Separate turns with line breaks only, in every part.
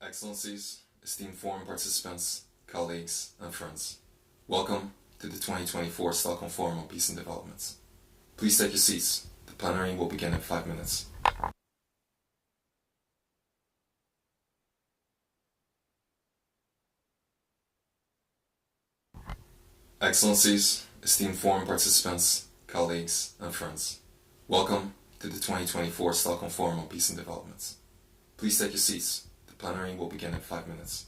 Excellencies, esteemed forum participants, colleagues, and friends. Welcome to the 2024 Stockholm Forum on Peace and Development. Please take your seats. The plenary will begin in 5 minutes. Excellencies, esteemed forum participants, colleagues, and friends. Welcome to the 2024 Stockholm Forum on Peace and Development. Please take your seats. The plenary will begin in 5 minutes.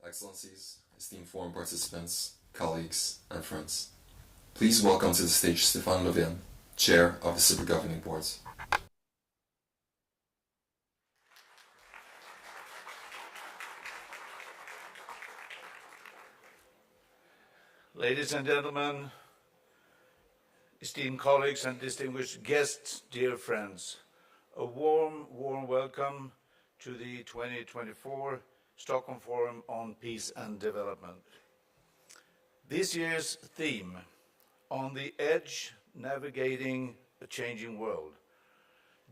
Excellencies, esteemed forum participants, colleagues, and friends. Please welcome to the stage Stefan Löfven, Chair of the SIPRI Governing Board.
Ladies and gentlemen, esteemed colleagues and distinguished guests, dear friends, a warm welcome to the 2024 Stockholm Forum on Peace and Development. This year's theme, On the Edge, Navigating a Changing World,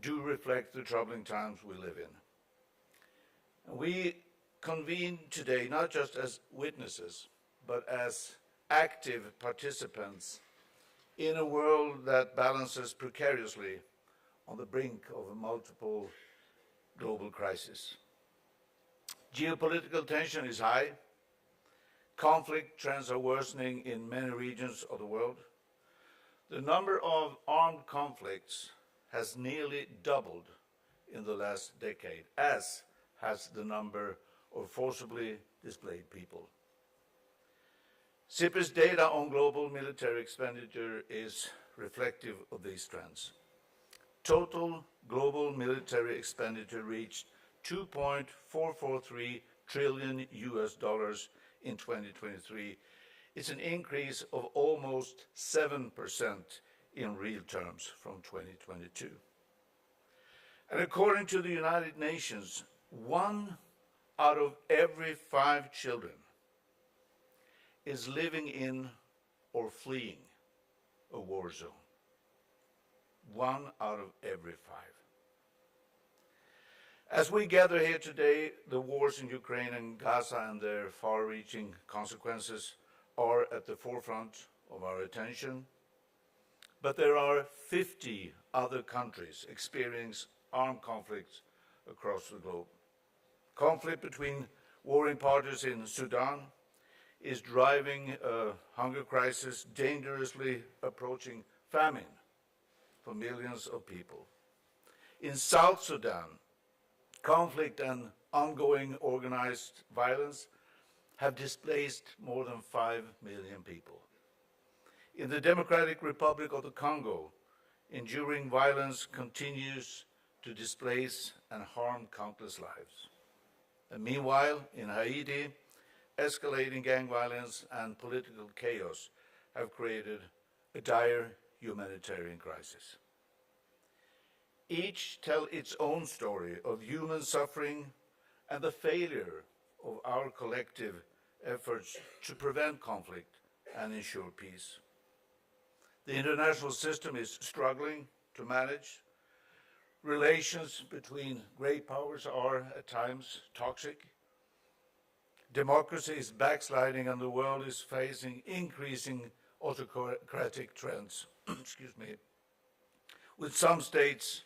do reflect the troubling times we live in. We convene today not just as witnesses, but as active participants in a world that balances precariously on the brink of a multiple global crisis. Geopolitical tension is high. Conflict trends are worsening in many regions of the world. The number of armed conflicts has nearly doubled in the last decade, as has the number of forcibly displaced people. SIPRI's data on global military expenditure is reflective of these trends. Total global military expenditure reached $2.443 trillion in 2023. It's an increase of almost 7% in real terms from 2022. And according to the United Nations, 1 out of every 5 children is living in or fleeing a war zone. 1 out of every 5. As we gather here today, the wars in Ukraine and Gaza and their far-reaching consequences are at the forefront of our attention. But there are 50 other countries experiencing armed conflicts across the globe. Conflict between warring parties in Sudan is driving a hunger crisis dangerously approaching famine for millions of people. In South Sudan, conflict and ongoing organized violence have displaced more than 5 million people. In the Democratic Republic of the Congo, enduring violence continues to displace and harm countless lives. And meanwhile, in Haiti, escalating gang violence and political chaos have created a dire humanitarian crisis. Each tell its own story of human suffering and the failure of our collective efforts to prevent conflict and ensure peace. The international system is struggling to manage. Relations between great powers are at times toxic. Democracy is backsliding and the world is facing increasing autocratic trends, with some states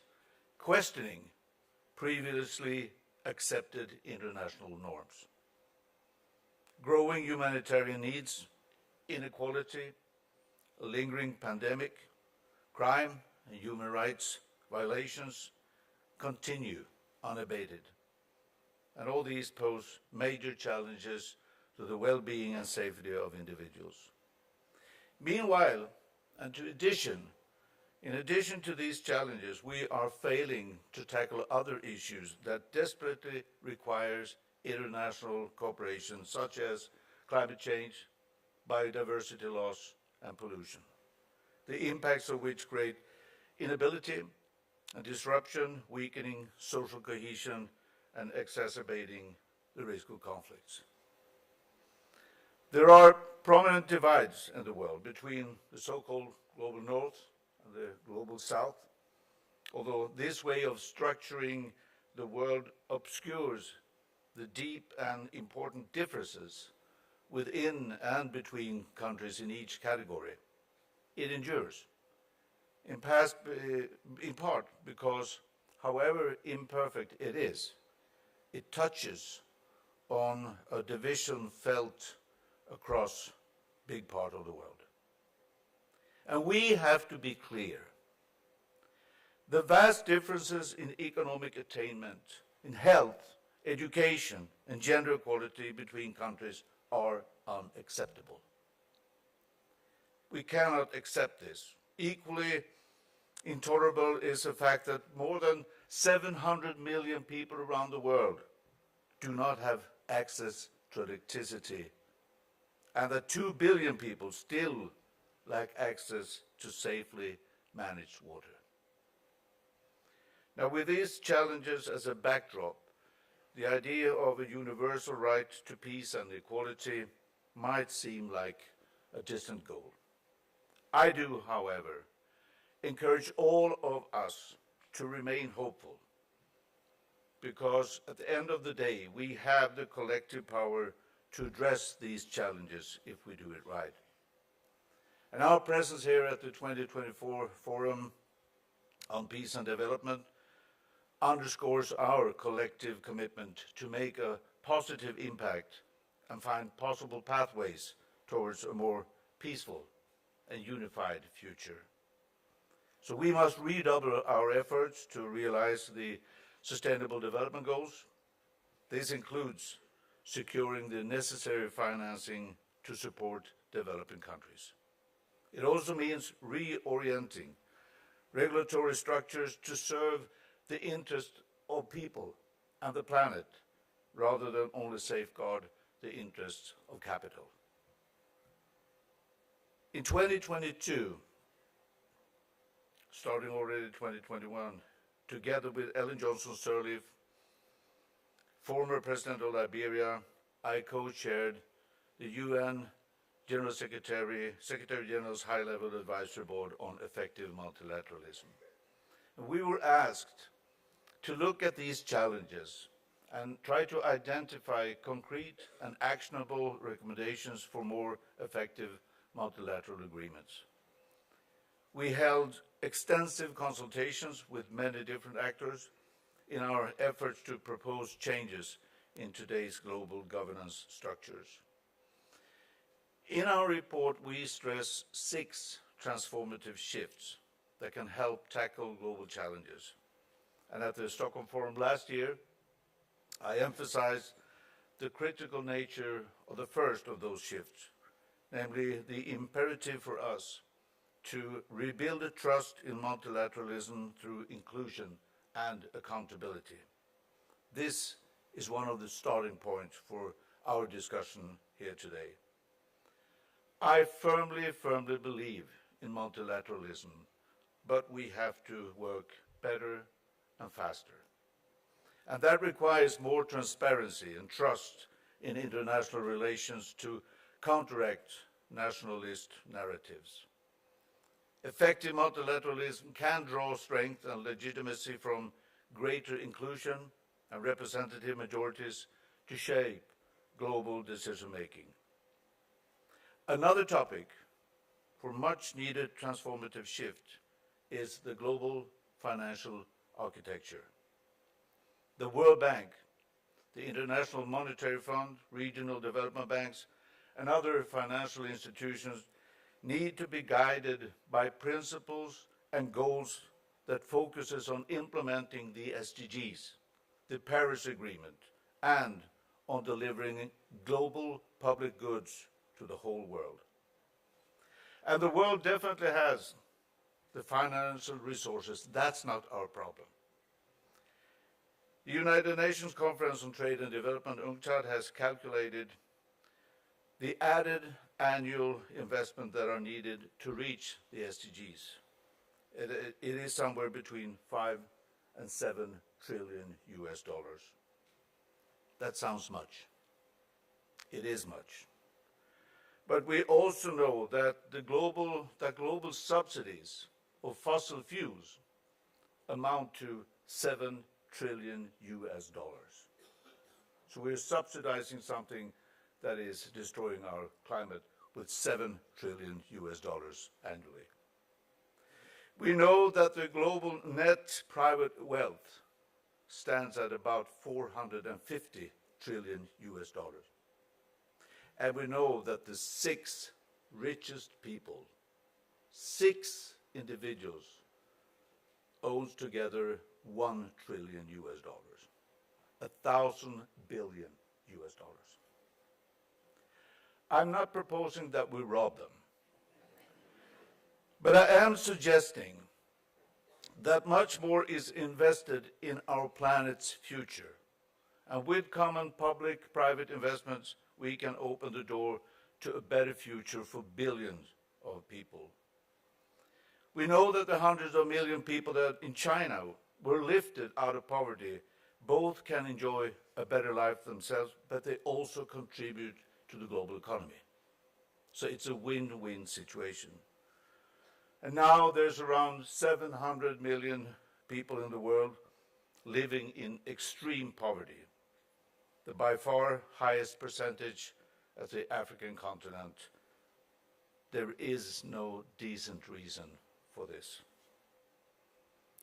questioning previously accepted international norms. Growing humanitarian needs, inequality, a lingering pandemic, crime and human rights violations continue unabated. And all these pose major challenges to the well-being and safety of individuals. Meanwhile, and in addition to these challenges, we are failing to tackle other issues that desperately requires international cooperation, such as climate change, biodiversity loss, and pollution, the impacts of which create inability and disruption, weakening social cohesion, and exacerbating the risk of conflicts. There are prominent divides in the world between the so-called global north and the global south, although this way of structuring the world obscures the deep and important differences within and between countries in each category. It endures, in part because, however imperfect it is, it touches on a division felt across a big part of the world. And we have to be clear. The vast differences in economic attainment, in health, education, and gender equality between countries are unacceptable. We cannot accept this. Equally intolerable is the fact that more than 700 million people around the world do not have access to electricity, and that 2 billion people still lack access to safely managed water. Now, with these challenges as a backdrop, the idea of a universal right to peace and equality might seem like a distant goal. I do, however, encourage all of us to remain hopeful, because at the end of the day, we have the collective power to address these challenges if we do it right. And our presence here at the 2024 Forum on Peace and Development underscores our collective commitment to make a positive impact and find possible pathways towards a more peaceful and unified future. So we must redouble our efforts to realize the Sustainable Development Goals. This includes securing the necessary financing to support developing countries. It also means reorienting regulatory structures to serve the interest of people and the planet, rather than only safeguard the interests of capital. In 2022, starting already 2021, together with Ellen Johnson Sirleaf, former President of Liberia, I co-chaired the UN General Secretary General's High-Level Advisory Board on Effective Multilateralism. And we were asked to look at these challenges and try to identify concrete and actionable recommendations for more effective multilateral agreements. We held extensive consultations with many different actors in our efforts to propose changes in today's global governance structures. In our report, we stress 6 transformative shifts that can help tackle global challenges. And at the Stockholm Forum last year, I emphasized the critical nature of the first of those shifts, namely the imperative for us to rebuild a trust in multilateralism through inclusion and accountability. This is one of the starting points for our discussion here today. I firmly believe in multilateralism, but we have to work better and faster. And that requires more transparency and trust in international relations to counteract nationalist narratives. Effective multilateralism can draw strength and legitimacy from greater inclusion and representative majorities to shape global decision-making. Another topic for much-needed transformative shift is the global financial architecture. The World Bank, the International Monetary Fund, regional development banks, and other financial institutions need to be guided by principles and goals that focuses on implementing the SDGs, the Paris Agreement, and on delivering global public goods to the whole world. And the world definitely has the financial resources. That's not our problem. The United Nations Conference on Trade and Development, UNCTAD, has calculated the added annual investment that are needed to reach the SDGs. It is somewhere between 5 and 7 trillion US dollars. That sounds much. It is much. But we also know that global subsidies of fossil fuels amount to 7 trillion US dollars. So we're subsidizing something that is destroying our climate with 7 trillion US dollars annually. We know that the global net private wealth stands at about 450 trillion US dollars. And we know that the 6 richest people, 6 individuals, owns together 1 trillion US dollars. 1,000 billion US dollars. I'm not proposing that we rob them, but I am suggesting that much more is invested in our planet's future. And with common public-private investments, we can open the door to a better future for billions of people. We know that the hundreds of million people that in China were lifted out of poverty both can enjoy a better life themselves, but they also contribute to the global economy. So it's a win-win situation. And now there's around 700 million people in the world living in extreme poverty, the by far highest percentage at the African continent. There is no decent reason for this.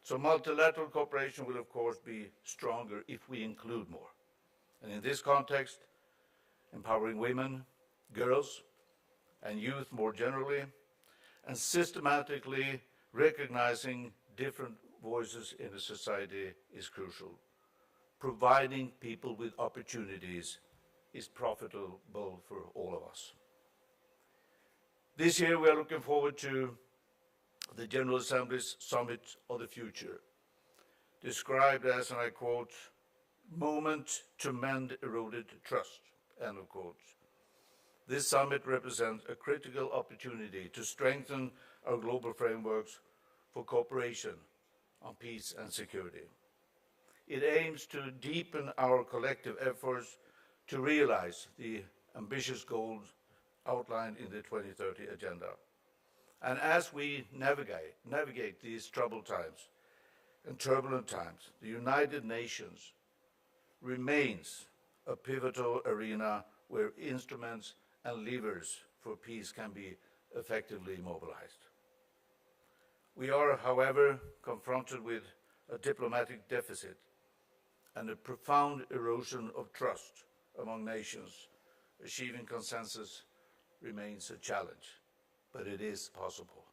So multilateral cooperation will, of course, be stronger if we include more. And in this context, empowering women, girls, and youth more generally, and systematically recognizing different voices in a society is crucial. Providing people with opportunities is profitable for all of us. This year we are looking forward to the General Assembly's Summit of the Future, described as, and I quote, moment to mend eroded trust, end of quote. This summit represents a critical opportunity to strengthen our global frameworks for cooperation on peace and security. It aims to deepen our collective efforts to realize the ambitious goals outlined in the 2030 Agenda. And as we navigate these troubled times and turbulent times, the United Nations remains a pivotal arena where instruments and levers for peace can be effectively mobilized. We are, however, confronted with a diplomatic deficit and a profound erosion of trust among nations. Achieving consensus remains a challenge, but it is possible.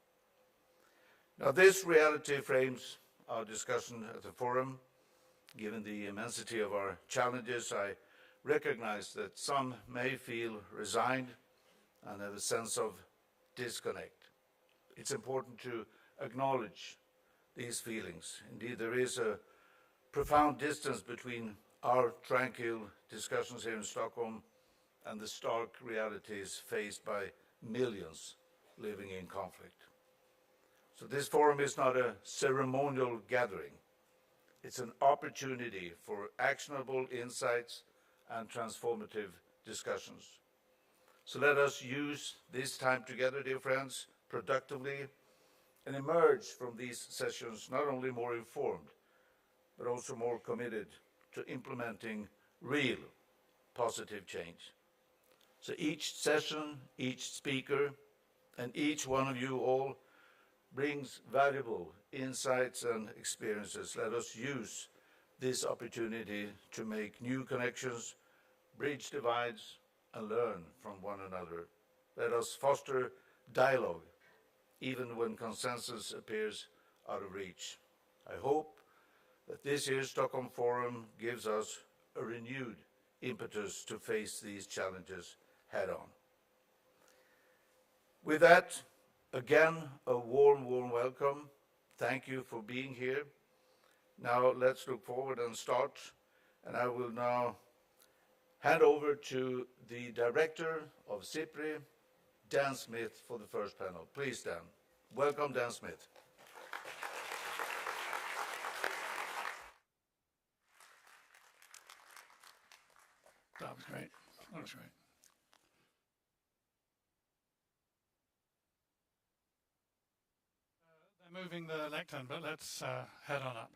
Now, this reality frames our discussion at the forum. Given the immensity of our challenges, I recognize that some may feel resigned and have a sense of disconnect. It's important to acknowledge these feelings. Indeed, there is a profound distance between our tranquil discussions here in Stockholm and the stark realities faced by millions living in conflict. So this forum is not a ceremonial gathering. It's an opportunity for actionable insights and transformative discussions. So let us use this time together, dear friends, productively, and emerge from these sessions not only more informed, but also more committed to implementing real positive change. So each session, each speaker, and each one of you all brings valuable insights and experiences. Let us use this opportunity to make new connections, bridge divides, and learn from one another. Let us foster dialogue, even when consensus appears out of reach. I hope that this year's Stockholm Forum gives us a renewed impetus to face these challenges head on. With that, again, a warm welcome. Thank you for being here. Now let's look forward and start. And I will now hand over to the Director of SIPRI, Dan Smith, for the first panel. Please, Dan. Welcome, Dan Smith.
That was great. That was great. They're moving the lectern, but let's head on up.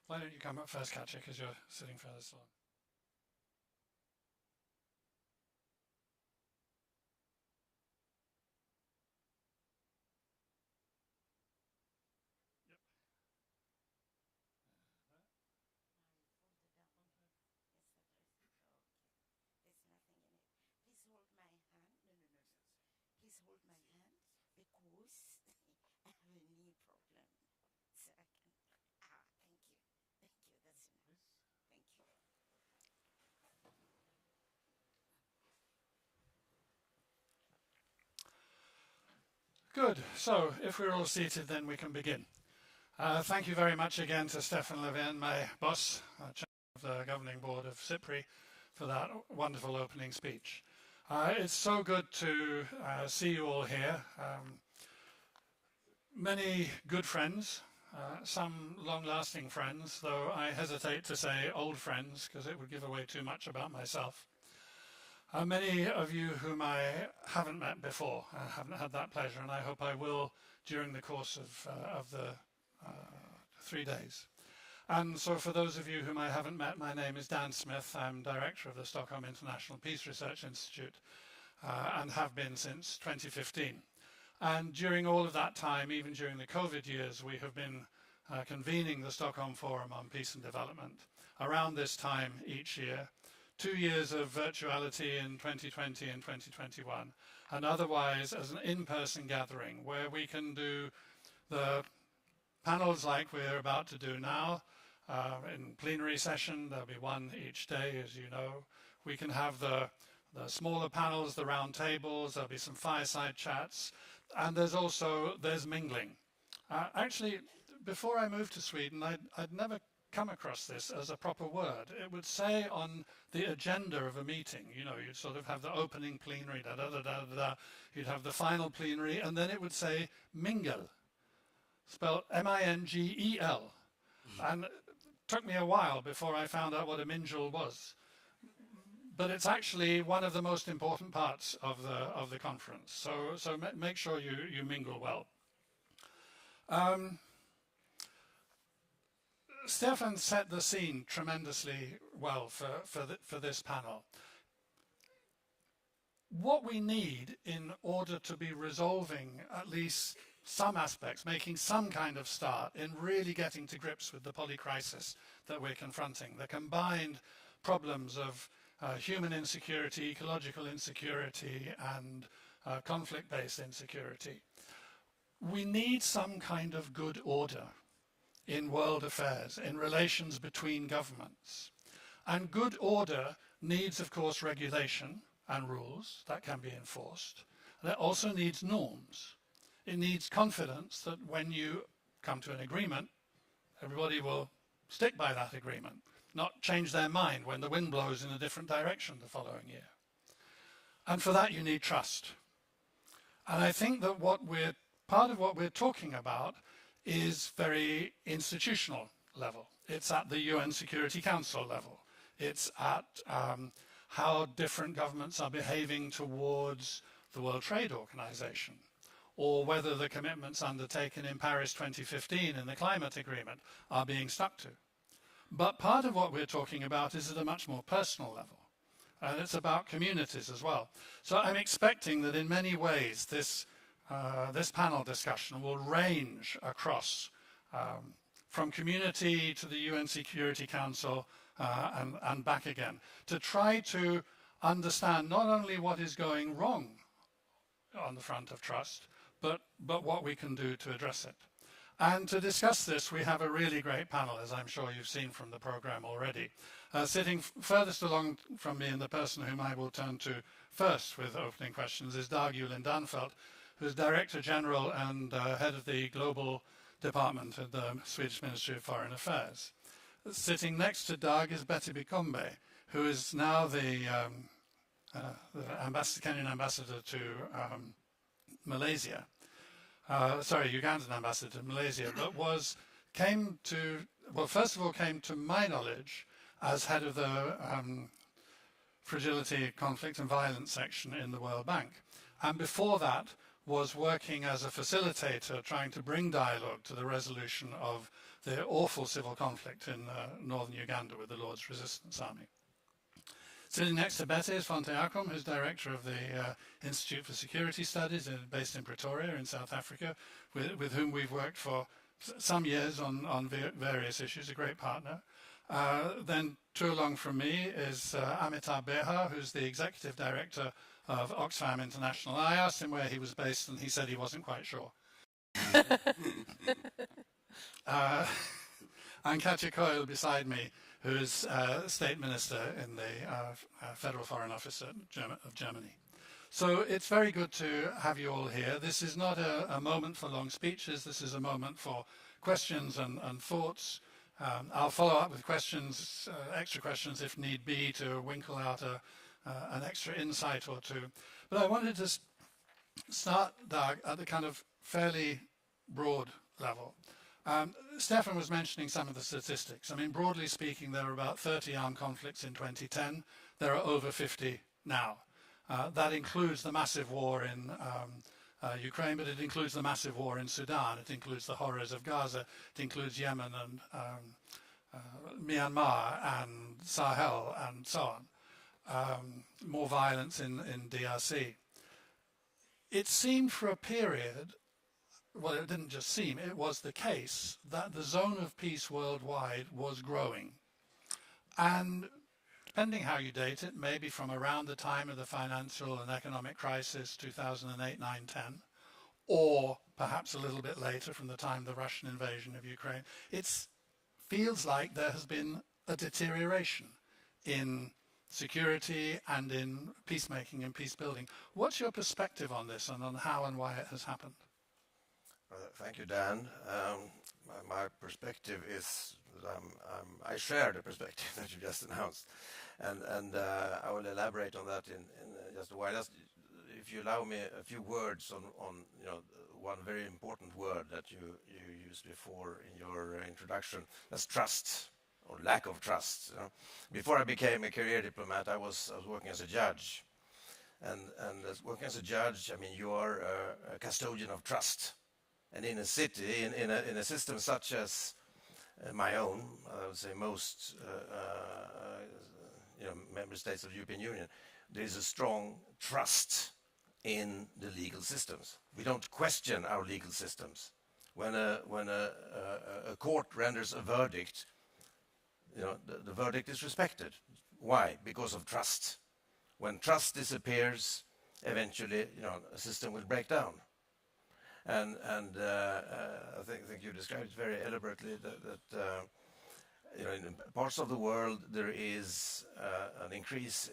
Why don't you come up first, Katja, because you're sitting furthest along.
Please hold my hand. Please hold my hand.
Good. So if we're all seated, then we can begin. Thank you very much again to Stefan Löfven, my boss, chair of the governing board of SIPRI, for that wonderful opening speech. It's so good to see you all here. Many good friends, some long-lasting friends, though I hesitate to say old friends because it would give away too much about myself. Many of you whom I haven't met before, I haven't had that pleasure, and I hope I will during the course of the 3 days. And so for those of you whom I haven't met, my name is Dan Smith. I'm director of the Stockholm International Peace Research Institute and have been since 2015. And during all of that time, even during the COVID years, we have been convening the Stockholm Forum on Peace and Development around this time each year. 2 years of virtuality in 2020 and 2021, and otherwise as an in-person gathering where we can do the panels like we're about to do now. In plenary session, there'll be one each day, as you know. We can have the smaller panels, the round tables, there'll be some fireside chats, and there's mingling. Actually, before I moved to Sweden, I'd never come across this as a proper word. It would say on the agenda of a meeting, you know, you'd sort of have the opening plenary, you'd have the final plenary, and then it would say mingle, spelled M-I-N-G-E-L. And it took me a while before I found out what a mingle was. But it's actually one of the most important parts of the conference. So make sure you mingle well. Stefan set the scene tremendously well for this panel. What we need in order to be resolving at least some aspects, making some kind of start in really getting to grips with the polycrisis that we're confronting, the combined problems of human insecurity, ecological insecurity, and conflict-based insecurity. We need some kind of good order in world affairs, in relations between governments. And good order needs, of course, regulation and rules that can be enforced. And it also needs norms. It needs confidence that when you come to an agreement, everybody will stick by that agreement, not change their mind when the wind blows in a different direction the following year. And for that you need trust. And I think that part of what we're talking about is very institutional level. It's at the UN Security Council level. It's at how different governments are behaving towards the World Trade Organization, or whether the commitments undertaken in Paris 2015 in the climate agreement are being stuck to. But part of what we're talking about is at a much more personal level. And it's about communities as well. So I'm expecting that in many ways this panel discussion will range across from community to the UN Security Council and back again, to try to understand not only what is going wrong on the front of trust, but what we can do to address it. And to discuss this, we have a really great panel, as I'm sure you've seen from the program already. Sitting furthest along from me, and the person whom I will turn to first with opening questions, is Dag Julin Danfelt, who's Director General and Head of the Global Department at the Swedish Ministry of Foreign Affairs. Sitting next to Dag is Betty Bigombe, who is now the Kenyan ambassador to Malaysia. Ugandan ambassador to Malaysia, but came to my knowledge as head of the Fragility, Conflict and Violence section in the World Bank. And before that was working as a facilitator, trying to bring dialogue to the resolution of the awful civil conflict in northern Uganda with the Lord's Resistance Army. Sitting next to Betty is Fonteh Akum, who's director of the Institute for Security Studies based in Pretoria in South Africa, with whom we've worked for some years on various issues, a great partner. Then two along from me is Amitabh Behar, who's the executive director of Oxfam International. I asked him where he was based and he said he wasn't quite sure. And Katja Coyle beside me, who is State Minister in the Federal Foreign Office of Germany. So it's very good to have you all here. This is not a moment for long speeches. This is a moment for questions and thoughts. I'll follow up with questions, extra questions if need be, to winkle out an extra insight or two. But I wanted to start, Dag, at the kind of fairly broad level. Stefan was mentioning some of the statistics. I mean, broadly speaking, there were about 30 armed conflicts in 2010. There are over 50 now. That includes the massive war in Ukraine, but it includes the massive war in Sudan. It includes the horrors of Gaza. It includes Yemen and Myanmar and Sahel and so on. More violence in DRC. It seemed for a period, well, it didn't just seem, it was the case that the zone of peace worldwide was growing. And depending how you date it, maybe from around the time of the financial and economic crisis, 2008, 9, 10, or perhaps a little bit later from the time of the Russian invasion of Ukraine, it feels like there has been a deterioration in security and in peacemaking and peace building. What's your perspective on this and on how and why it has happened?
Thank you, Dan. My perspective is that I share the perspective that you just announced, and I will elaborate on that in just a while. If you allow me a few words on one very important word that you used before in your introduction, that's trust, or lack of trust. Before I became a career diplomat, I was working as a judge, and as working as a judge, I mean, you are a custodian of trust. And in a city, in a system such as my own, I would say most member states of the European Union, there is a strong trust in the legal systems. We don't question our legal systems. When a court renders a verdict, the verdict is respected. Why? Because of trust. When trust disappears, eventually, a system will break down. And I think you described it very elaborately that in parts of the world there is an increase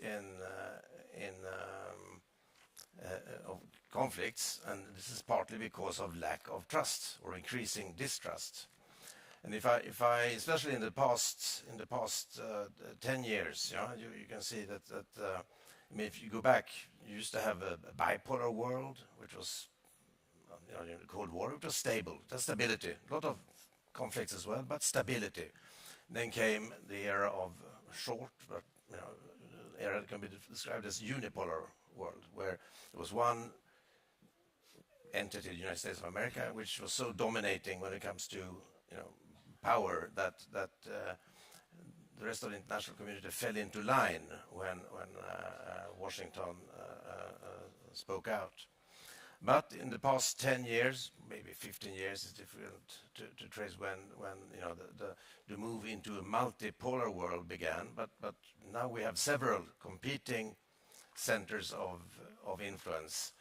of conflicts, and this is partly because of lack of trust or increasing distrust. And if I especially in the past 10 years, you can see that I mean, if you go back, you used to have a bipolar world, which was in the Cold War, it was stable, it was stability, a lot of conflicts as well, but stability. Then came the era of short, but era that can be described as unipolar world, where there was one entity, the United States of America, which was so dominating when it comes to power that the rest of the international community fell into line when Washington spoke out. But in the past 10 years, maybe 15 years, it's difficult to trace when the move into a multipolar world began. But now we have several competing centers of influence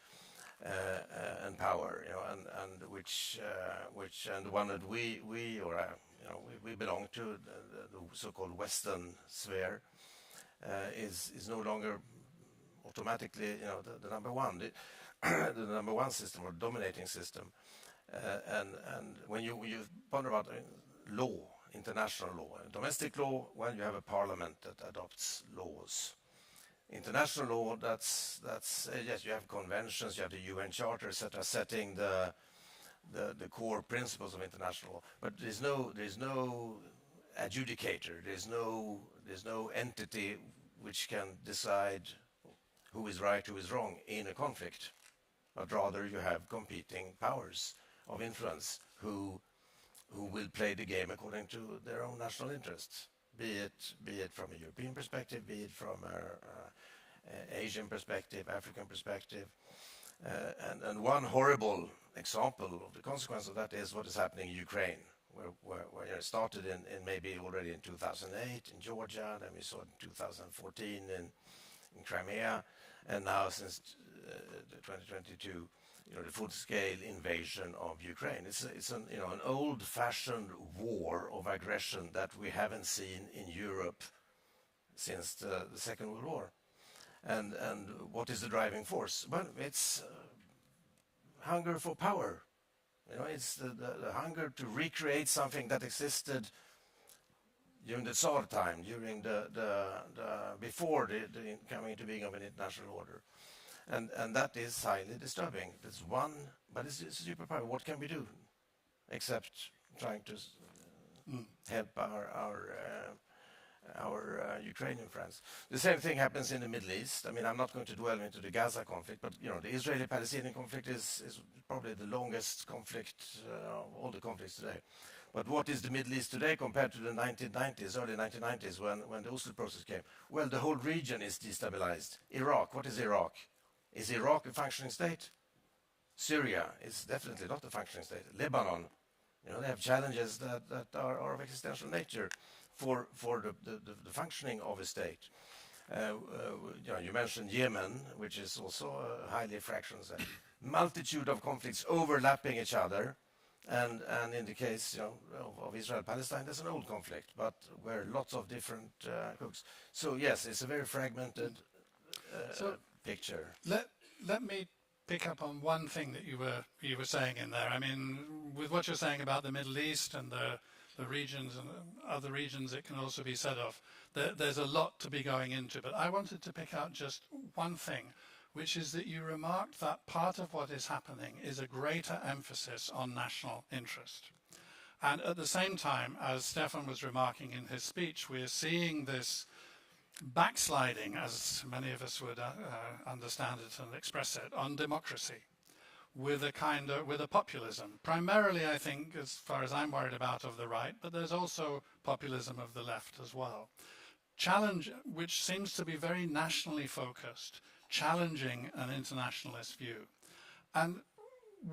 and power, and which and the one that we belong to, the so-called Western sphere, is no longer automatically the number one. The number one system or dominating system, and when you ponder about law, international law, domestic law, when you have a parliament that adopts laws. International law, that's yes, you have conventions, you have the UN Charter, etc., setting the core principles of international law. But there's no adjudicator. There's no entity which can decide who is right, who is wrong in a conflict. But rather you have competing powers of influence who will play the game according to their own national interests, be it from a European perspective, be it from an Asian perspective, African perspective. And one horrible example of the consequence of that is what is happening in Ukraine, where it started in maybe already in 2008 in Georgia, then we saw it in 2014 in Crimea, and now since 2022, the full-scale invasion of Ukraine. It's an old-fashioned war of aggression that we haven't seen in Europe since the Second World War. And what is the driving force? Well, it's hunger for power. You know, it's the hunger to recreate something that existed during the Tsar time, during before the coming into being of an international order. And that is highly disturbing. That's one, but it's a superpower. What can we do except trying to help our Ukrainian friends? The same thing happens in the Middle East. I mean, I'm not going to dwell into the Gaza conflict, but you know, the Israeli-Palestinian conflict is probably the longest conflict of all the conflicts today. But what is the Middle East today compared to the 1990s, early 1990s, when the Oslo process came? Well, the whole region is destabilized. Iraq, what is Iraq? Is Iraq a functioning state? Syria is definitely not a functioning state. Lebanon, you know, they have challenges that are of existential nature for the functioning of a state. You know, you mentioned Yemen, which is also a highly fractional state. Multitude of conflicts overlapping each other. And in the case, you know, of Israel-Palestine, there's an old conflict, but where lots of different cooks. So yes, it's a very fragmented picture.
Let me pick up on one thing that you were saying in there. I mean, with what you're saying about the Middle East and the regions and other regions, it can also be said of. There's a lot to be going into, but I wanted to pick out just one thing, which is that you remarked that part of what is happening is a greater emphasis on national interest. And at the same time, as Stefan was remarking in his speech, we're seeing this backsliding, as many of us would understand it and express it, on democracy, with a populism. Primarily, I think, as far as I'm worried about, of the right, but there's also populism of the left as well. Challenge, which seems to be very nationally focused, challenging an internationalist view. And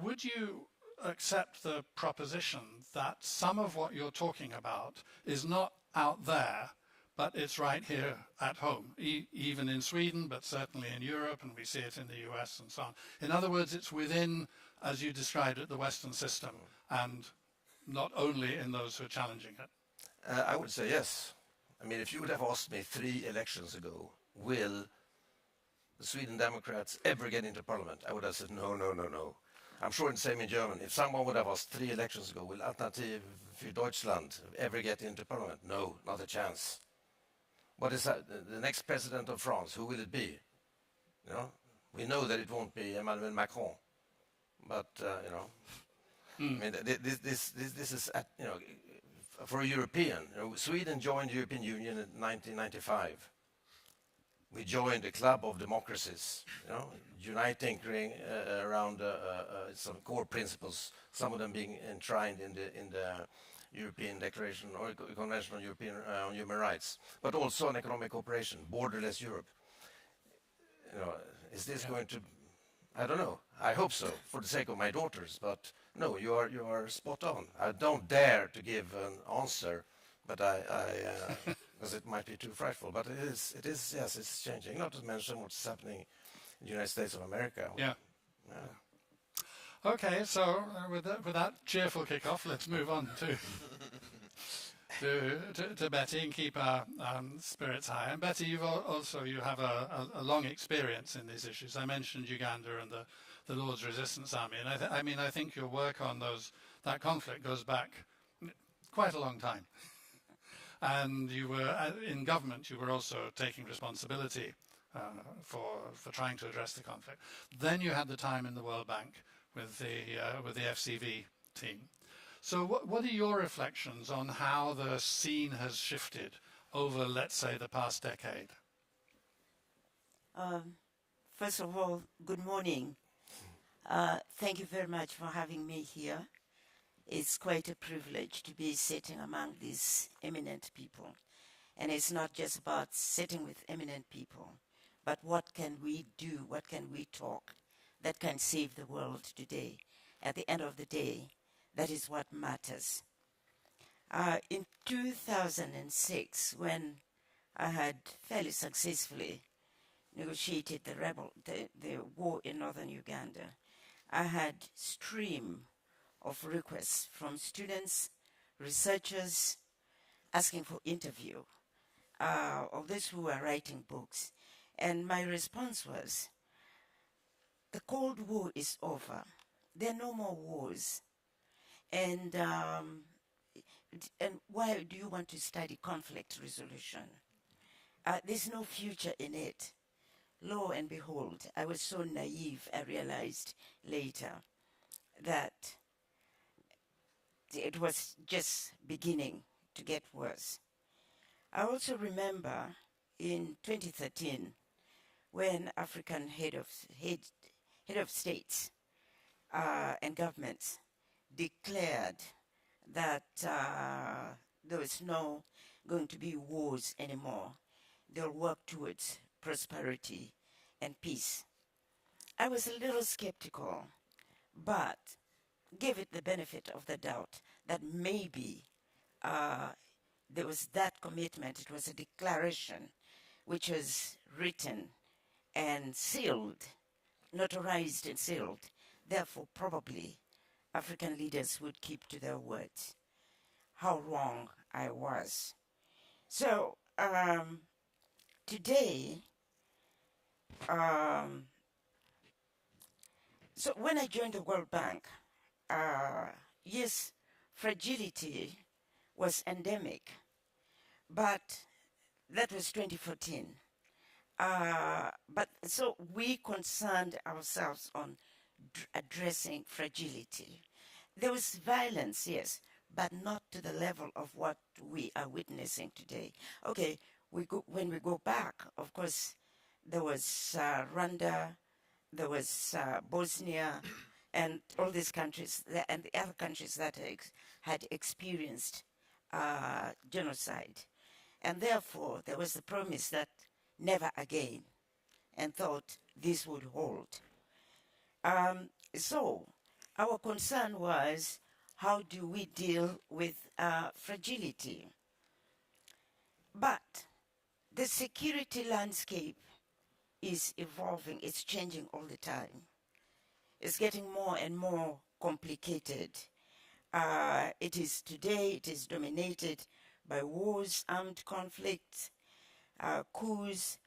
would you accept the proposition that some of what you're talking about is not out there, but it's right here at home, even in Sweden, but certainly in Europe, and we see it in the US and so on. In other words, it's within, as you described it, the Western system, and not only in those who are challenging it.
I would say yes. I mean, if you would have asked me 3 elections ago, will the Sweden Democrats ever get into parliament? I would have said no, no, no, no. I'm sure it's the same in Germany. If someone would have asked 3 elections ago, will Alternative für Deutschland ever get into parliament? No, not a chance. What is that? The next president of France? Who will it be? You know, we know that it won't be Emmanuel Macron, but you know, I mean, this is you know, for a European. You know, Sweden joined the European Union in 1995. We joined a club of democracies, you know, uniting around some core principles. Some of them being enshrined in the European Declaration or Convention on European on Human Rights, but also on economic cooperation, borderless Europe. You know, is this going to? I don't know. I hope so, for the sake of my daughters. But no, you are spot on. I don't dare to give an answer, but I because it might be too frightful. But it is. Yes, it's changing. Not to mention what's happening in the United States of America.
Yeah. Okay, so with that cheerful kick-off, let's move on to Betty and keep our spirits high. And Betty, you have a long experience in these issues. I mentioned Uganda and the Lord's Resistance Army, and I think your work on that conflict goes back quite a long time. And you were in government. You were also taking responsibility for trying to address the conflict. Then you had the time in the World Bank with the FCV team. So what are your reflections on how the scene has shifted over, let's say, the past decade?
First of all, good morning. Thank you very much for having me here. It's quite a privilege to be sitting among these eminent people. And it's not just about sitting with eminent people, but what can we do, what can we talk that can save the world today. At the end of the day, that is what matters. In 2006, when I had fairly successfully negotiated the war in northern Uganda, I had stream of requests from students, researchers, asking for interview of those who were writing books. And my response was, the Cold War is over. There are no more wars. And why do you want to study conflict resolution? There's no future in it. Lo and behold, I was so naive, I realized later that it was just beginning to get worse. I also remember in 2013 when African head of states and governments declared that there was no going to be wars anymore. They'll work towards prosperity and peace. I was a little skeptical, but gave it the benefit of the doubt that maybe there was that commitment. It was a declaration which was written and sealed, notarized and sealed. Therefore, probably African leaders would keep to their words. How wrong I was. So today, so when I joined the World Bank, yes, fragility was endemic, but that was 2014. But so we concerned ourselves on addressing fragility. There was violence, yes, but not to the level of what we are witnessing today. Okay, when we go back, of course, there was Rwanda, there was Bosnia, and all these countries, and the other countries that had experienced genocide. And therefore, there was the promise that never again, and thought this would hold. So our concern was, how do we deal with fragility? But the security landscape is evolving, it's changing all the time. It's getting more and more complicated. It is dominated by wars, armed conflicts, coups,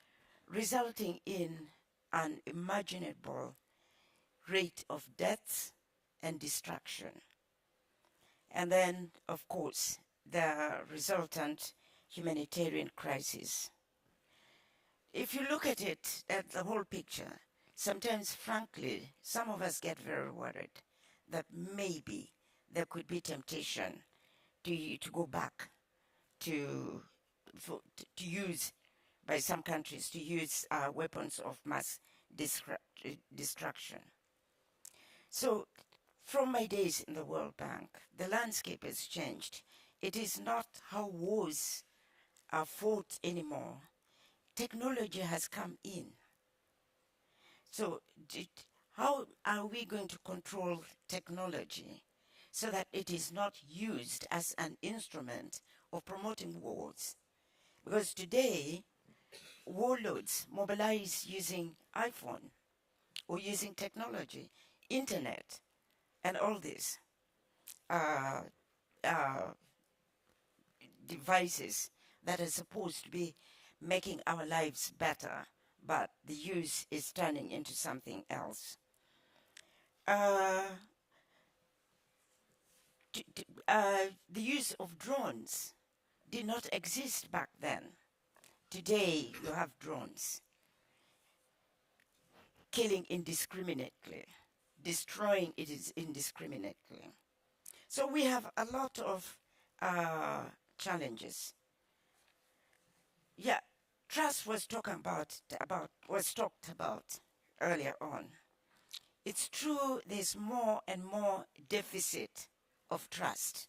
resulting in an unimaginable rate of deaths and destruction. And then, of course, the resultant humanitarian crisis. If you look at it, at the whole picture, sometimes, frankly, some of us get very worried that maybe there could be temptation to go back to use, by some countries, to use weapons of mass destruction. So, from my days in the World Bank, the landscape has changed. It is not how wars are fought anymore. Technology has come in. So, how are we going to control technology so that it is not used as an instrument of promoting wars? Because today, warlords mobilize using iPhone or using technology, internet, and all these devices that are supposed to be making our lives better, but the use is turning into something else. The use of drones did not exist back then. Today, you have drones killing indiscriminately, destroying it indiscriminately. So we have a lot of challenges. Yeah, trust was talked about earlier on. It's true, there's more and more deficit of trust,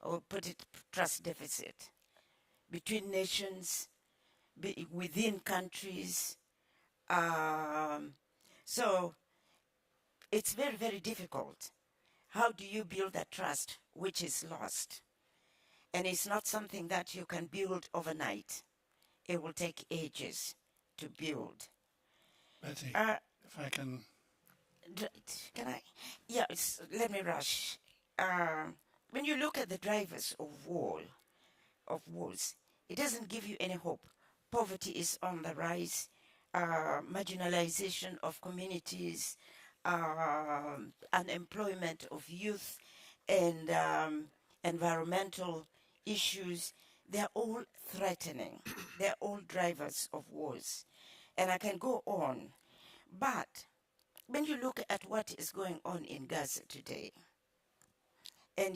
or put it, trust deficit, between nations, within countries. So it's very, very difficult. How do you build that trust which is lost? And it's not something that you can build overnight. It will take ages to build.
Betty, if I can...
Can I? Yeah, let me rush. When you look at the drivers of wars, it doesn't give you any hope. Poverty is on the rise. marginalization of communities, unemployment of youth, and environmental issues, they're all threatening. They're all drivers of wars. And I can go on. But when you look at what is going on in Gaza today, and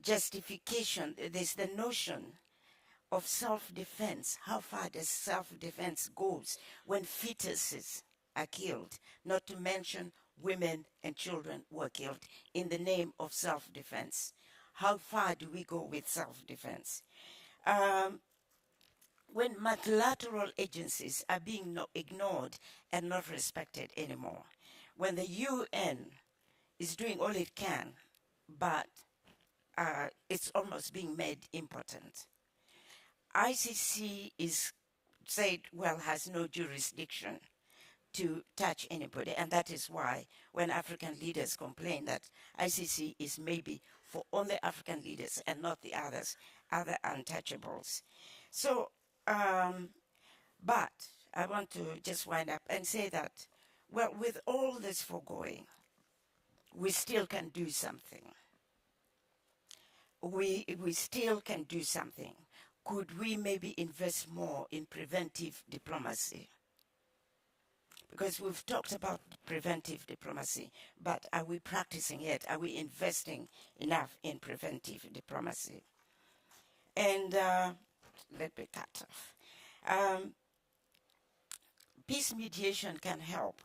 justification, there's the notion of self-defense. How far does self-defense goes when fetuses are killed, not to mention women and children were killed in the name of self-defense? How far do we go with self-defense? When multilateral agencies are being ignored and not respected anymore, when the UN is doing all it can, but it's almost being made impotent. ICC is said, well, has no jurisdiction to touch anybody, and that is why when African leaders complain that ICC is maybe for only African leaders and not the other untouchables. So, but I want to just wind up and say that, well, with all this foregoing, we still can do something. We still can do something. Could we maybe invest more in preventive diplomacy? Because we've talked about preventive diplomacy, but are we practicing it? Are we investing enough in preventive diplomacy? And let me cut off. Peace mediation can help,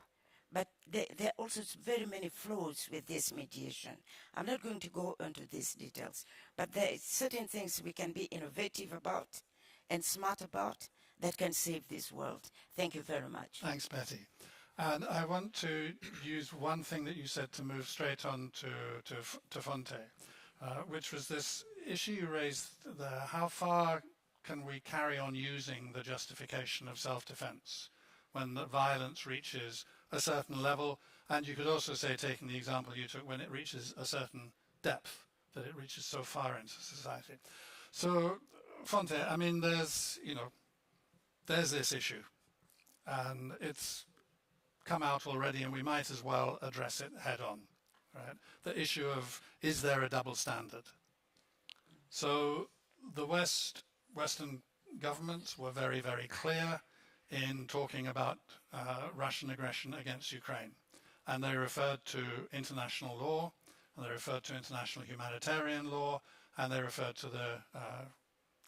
but there are also very many flaws with this mediation. I'm not going to go into these details, but there are certain things we can be innovative about and smart about that can save this world. Thank you very much.
Thanks, Betty. And I want to use one thing that you said to move straight on to Fonteh, which was this issue you raised there. How far can we carry on using the justification of self-defense when the violence reaches a certain level? And you could also say, taking the example you took, when it reaches a certain depth, that it reaches so far into society. So, Fonteh, I mean, there's this issue, and it's come out already, and we might as well address it head on, right? The issue of, is there a double standard? So the Western governments were very, very clear in talking about Russian aggression against Ukraine. And they referred to international law, and they referred to international humanitarian law, and they referred to the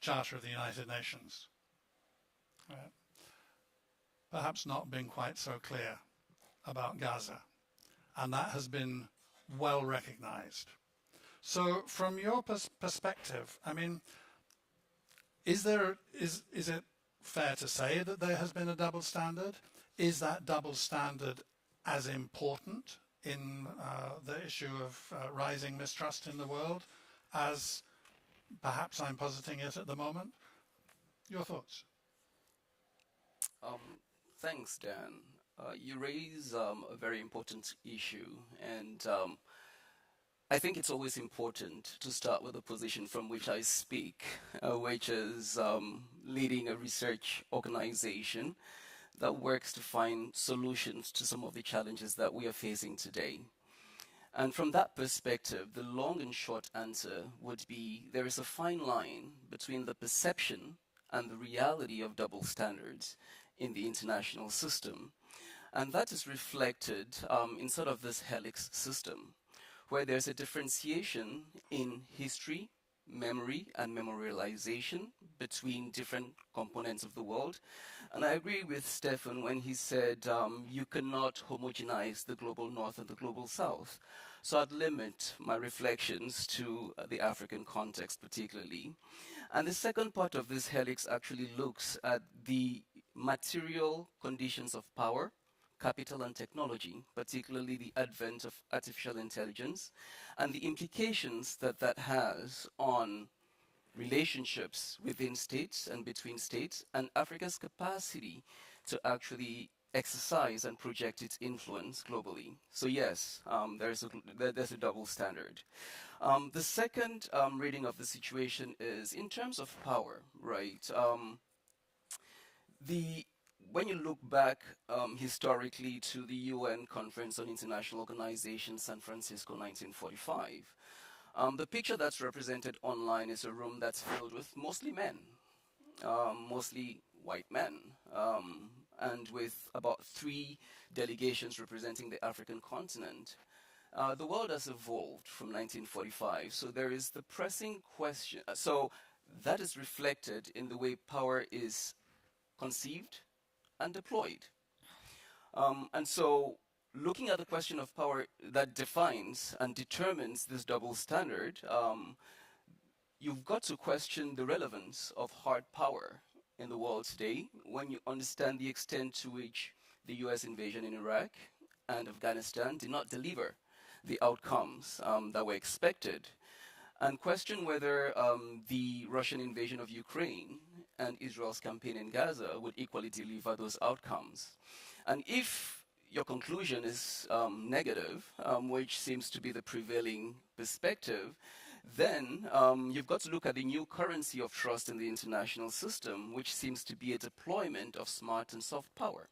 Charter of the United Nations. Right. Perhaps not been quite so clear about Gaza, and that has been well recognized. So from your perspective, I mean, is it fair to say that there has been a double standard? Is that double standard as important in the issue of rising mistrust in the world as perhaps I'm positing it at the moment? Your thoughts?
Thanks, Dan. You raise a very important issue, and I think it's always important to start with the position from which I speak, which is leading a research organization that works to find solutions to some of the challenges that we are facing today. And from that perspective, the long and short answer would be there is a fine line between the perception and the reality of double standards in the international system. And that is reflected in sort of this helix system, where there's a differentiation in history, memory, and memorialization between different components of the world. And I agree with Stefan when he said you cannot homogenize the global north and the global south. So I'd limit my reflections to the African context particularly. And the second part of this helix actually looks at the material conditions of power, capital and technology, particularly the advent of artificial intelligence, and the implications that that has on relationships within states and between states, and Africa's capacity to actually exercise and project its influence globally. So yes, there's a double standard. The second reading of the situation is in terms of power, right? When you look back historically to the UN Conference on International Organization, San Francisco, 1945, the picture that's represented online is a room that's filled with mostly men, mostly white men, and with about 3 delegations representing the African continent. The world has evolved from 1945, so there is the pressing question. So that is reflected in the way power is conceived and deployed. And so looking at the question of power that defines and determines this double standard, you've got to question the relevance of hard power in the world today when you understand the extent to which the US invasion in Iraq and Afghanistan did not deliver the outcomes that were expected, and question whether the Russian invasion of Ukraine and Israel's campaign in Gaza would equally deliver those outcomes. And if your conclusion is negative, which seems to be the prevailing perspective, then you've got to look at the new currency of trust in the international system, which seems to be a deployment of smart and soft power.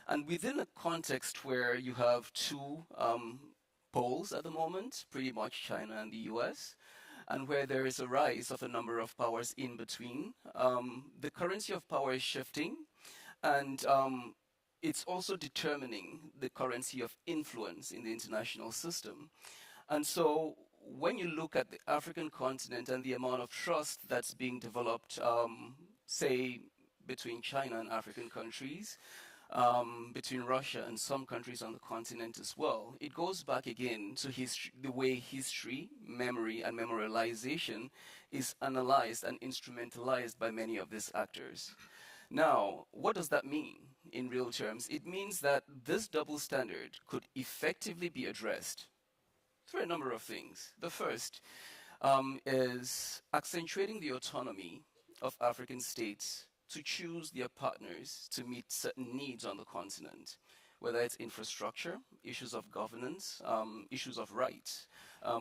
And within a context where you have 2 poles at the moment, pretty much China and the US, and where there is a rise of a number of powers in between, the currency of power is shifting, and it's also determining the currency of influence in the international system. And so when you look at the African continent and the amount of trust that's being developed, say, between China and African countries, between Russia and some countries on the continent as well, it goes back again to the way history, memory, and memorialization is analyzed and instrumentalized by many of these actors. Now, what does that mean in real terms? It means that this double standard could effectively be addressed through a number of things. The first is accentuating the autonomy of African states to choose their partners to meet certain needs on the continent, whether it's infrastructure, issues of governance, issues of rights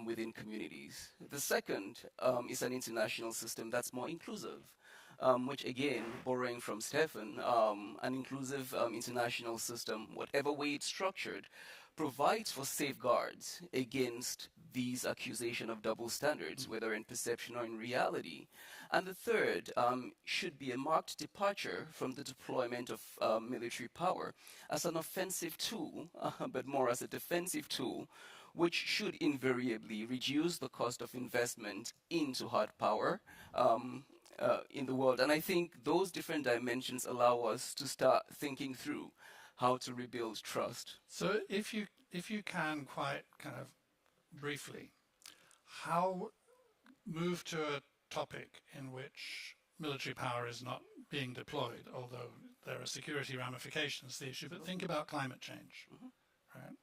within communities. The second is an international system that's more inclusive, which again, borrowing from Stefan, an inclusive international system, whatever way it's structured, provides for safeguards against these accusations of double standards, whether in perception or in reality. And the third should be a marked departure from the deployment of military power as an offensive tool, but more as a defensive tool, which should invariably reduce the cost of investment into hard power in the world. And I think those different dimensions allow us to start thinking through how to rebuild trust.
So if you can quite kind of briefly, how move to a topic in which military power is not being deployed, although there are security ramifications to the issue, but think about climate change, right?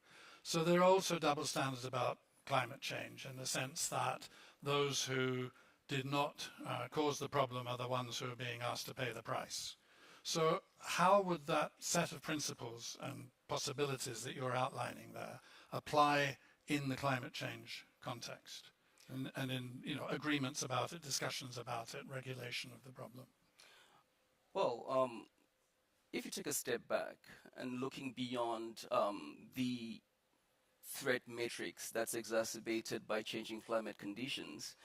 So there are also double standards about climate change in the sense that those who did not cause the problem are the ones who are being asked to pay the price. So how would that set of principles and possibilities that you're outlining there apply in the climate change context and in agreements about it, discussions about it, regulation of the problem?
Well, if you take a step back and looking beyond the threat matrix that's exacerbated by changing climate conditions,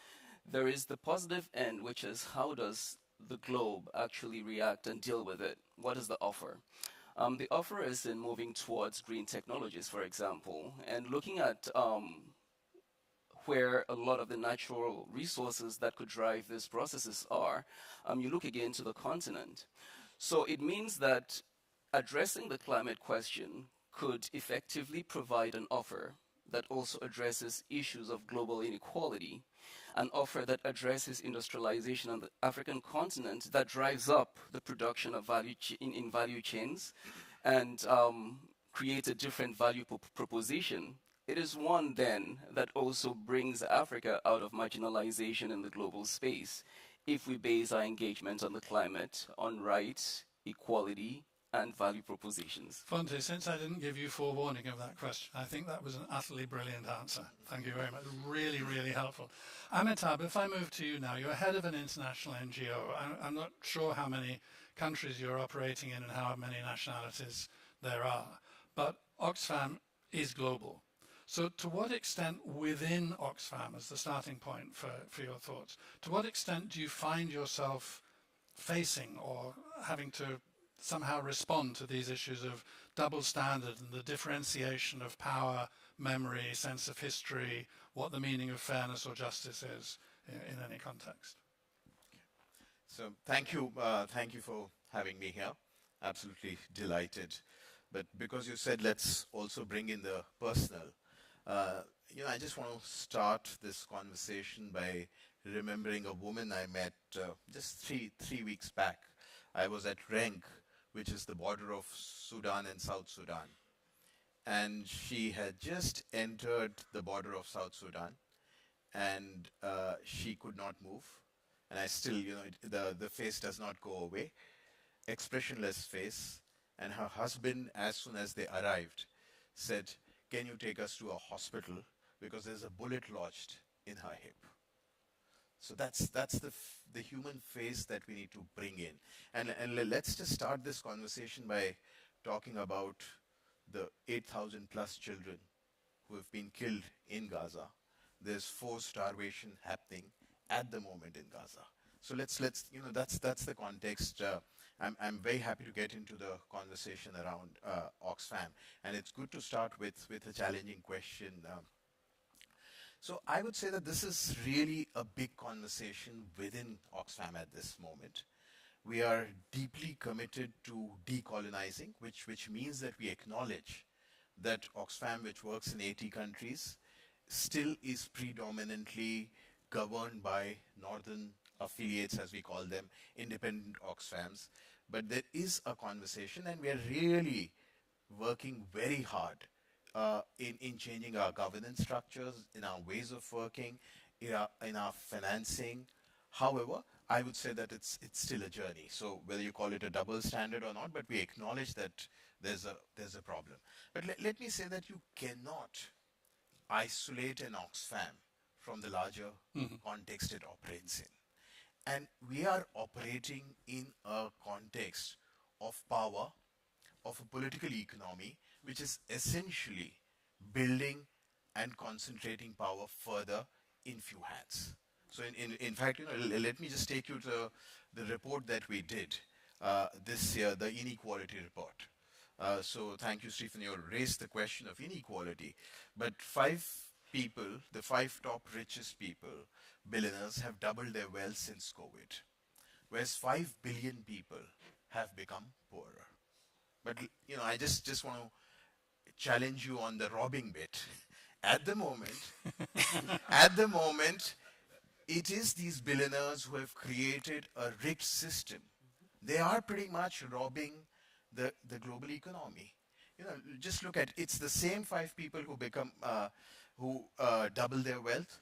there is the positive end, which is how does the globe actually react and deal with it? What is the offer? The offer is in moving towards green technologies, for example, and looking at where a lot of the natural resources that could drive these processes are. You look again to the continent. So it means that addressing the climate question could effectively provide an offer that also addresses issues of global inequality, an offer that addresses industrialization on the African continent that drives up the production of value in value chains and creates a different value proposition. It is one then that also brings Africa out of marginalization in the global space if we base our engagement on the climate on rights, equality, and value propositions.
Fonteh, since I didn't give you forewarning of that question, I think that was an utterly brilliant answer. Thank you very much. Really, really helpful. Amitabh, if I move to you now, you're head of an international NGO. I'm not sure how many countries you're operating in and how many nationalities there are, but Oxfam is global. So to what extent within Oxfam, as the starting point for your thoughts, to what extent do you find yourself facing or having to somehow respond to these issues of double standard and the differentiation of power, memory, sense of history, what the meaning of fairness or justice is in any context?
So thank you for having me here. Absolutely delighted. But because you said let's also bring in the personal, I just want to start this conversation by remembering a woman I met just three weeks back. I was at Renk, which is the border of Sudan and South Sudan. And she had just entered the border of South Sudan, and she could not move. And I still, the face does not go away, expressionless face. And her husband, as soon as they arrived, said, "Can you take us to a hospital because there's a bullet lodged in her hip?" So that's the human face that we need to bring in. And let's just start this conversation by talking about the 8,000 plus children who have been killed in Gaza. There's forced starvation happening at the moment in Gaza. So let's that's the context. I'm very happy to get into the conversation around Oxfam, and it's good to start with a challenging question. So I would say that this is really a big conversation within Oxfam at this moment. We are deeply committed to decolonizing, which means that we acknowledge that Oxfam, which works in 80 countries, still is predominantly governed by northern affiliates, as we call them, independent Oxfams. But there is a conversation, and we are really working very hard in changing our governance structures, in our ways of working, in our financing. However, I would say that it's still a journey. So whether you call it a double standard or not, but we acknowledge that there's a problem. But let me say that you cannot isolate an Oxfam from the larger context it operates in. And we are operating in a context of power, of a political economy, which is essentially building and concentrating power further in few hands. So in fact, let me just take you to the report that we did this year, the inequality report. So thank you, Stefan, you raised the question of inequality. But the 5 top richest people, billionaires, have doubled their wealth since COVID, whereas 5 billion people have become poorer. But I just want to challenge you on the robbing bit. At the moment, it is these billionaires who have created a rigged system. They are pretty much robbing the global economy. Just look at it's the same 5 people who double their wealth.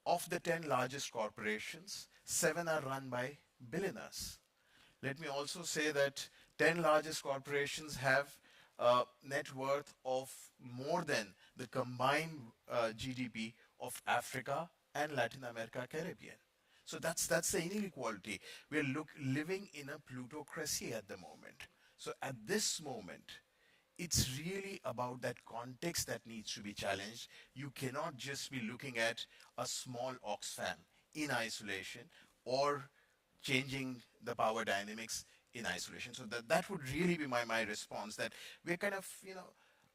Of the 10 largest corporations, 7 are run by billionaires. Let me also say that 10 largest corporations have a net worth of more than the combined GDP of Africa and Latin America, Caribbean. So that's the inequality. We're living in a plutocracy at the moment. So at this moment, it's really about that context that needs to be challenged. You cannot just be looking at a small Oxfam in isolation or changing the power dynamics in isolation. So that would really be my response, that we're kind of,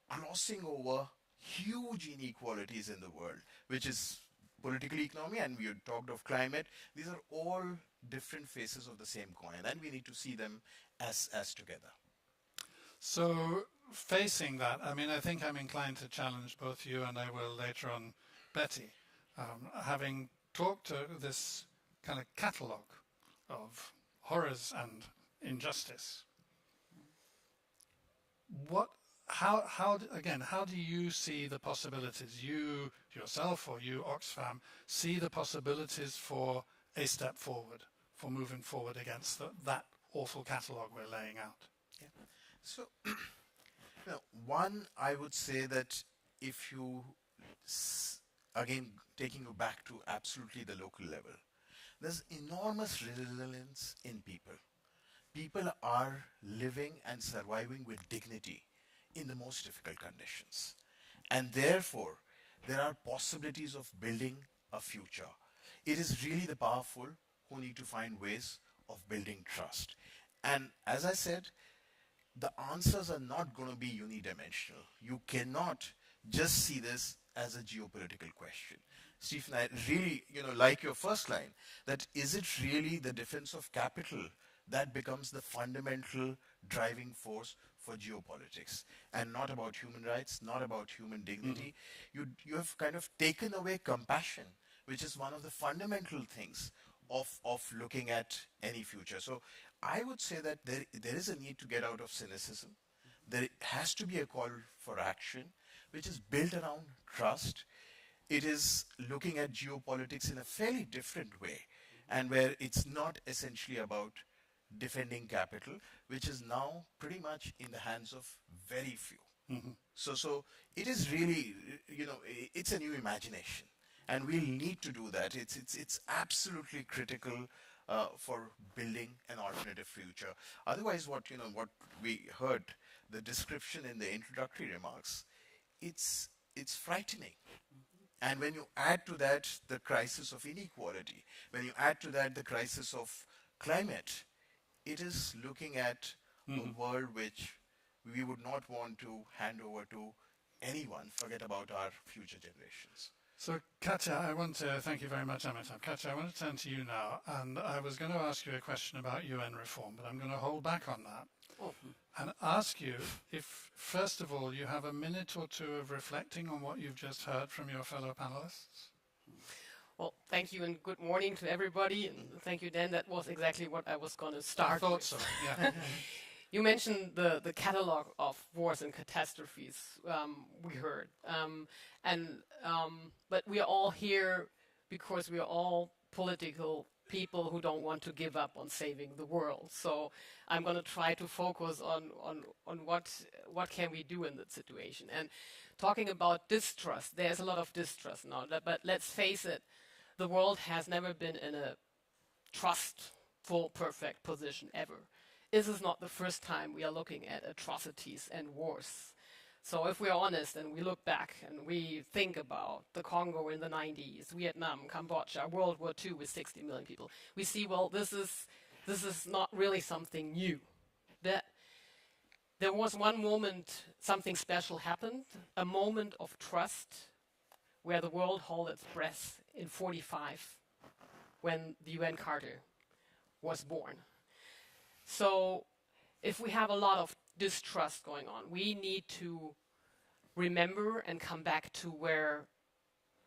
glossing over huge inequalities in the world, which is political economy, and we talked of climate. These are all different faces of the same coin, and we need to see them as together.
So facing that, I think I'm inclined to challenge both you, and I will later on Betty, having talked to this kind of catalogue of horrors and injustice. How do you see the possibilities, you yourself or you Oxfam, see the possibilities for a step forward, for moving forward against that awful catalogue we're laying out?
So, now, one, I would say that if you, again, taking you back to absolutely the local level, there's enormous resilience in people. People are living and surviving with dignity in the most difficult conditions. And therefore, there are possibilities of building a future. It is really the powerful who need to find ways of building trust. And as I said, the answers are not going to be unidimensional. You cannot just see this as a geopolitical question. Stephen, I really, like your first line, that is it really the defense of capital that becomes the fundamental driving force for geopolitics, and not about human rights, not about human dignity. You have kind of taken away compassion, which is one of the fundamental things of looking at any future. So I would say that there is a need to get out of cynicism. There has to be a call for action, which is built around trust. It is looking at geopolitics in a fairly different way, and where it's not essentially about defending capital, which is now pretty much in the hands of very few. So it is really, it's a new imagination, and we'll need to do that. It's absolutely critical for building an alternative future. Otherwise, what we heard, the description in the introductory remarks, it's frightening. And when you add to that the crisis of inequality, when you add to that the crisis of climate, it is looking at a world which we would not want to hand over to anyone, forget about our future generations.
So, Katja, I want to thank you very much, Amitabh. Katja, I want to turn to you now, and I was going to ask you a question about UN reform, but I'm going to hold back on that and ask you if, first of all, you have a minute or two of reflecting on what you've just heard from your fellow panelists.
Well, thank you and good morning to everybody. And thank you, Dan. That was exactly what I was going to start
I thought
with.
so, yeah.
You mentioned the catalog of wars and catastrophes we heard. But we are all here because we are all political people who don't want to give up on saving the world. So I'm going to try to focus on what can we do in that situation. And talking about distrust, there's a lot of distrust now. But let's face it, the world has never been in a trustful, perfect position ever. This is not the first time we are looking at atrocities and wars. So if we are honest and we look back and we think about the Congo in the 90s, Vietnam, Cambodia, World War II with 60 million people, we see, well, this is not really something new. There was one moment something special happened, a moment of trust where the world held its breath in 1945 when the UN Charter was born. So if we have a lot of distrust going on, we need to remember and come back to where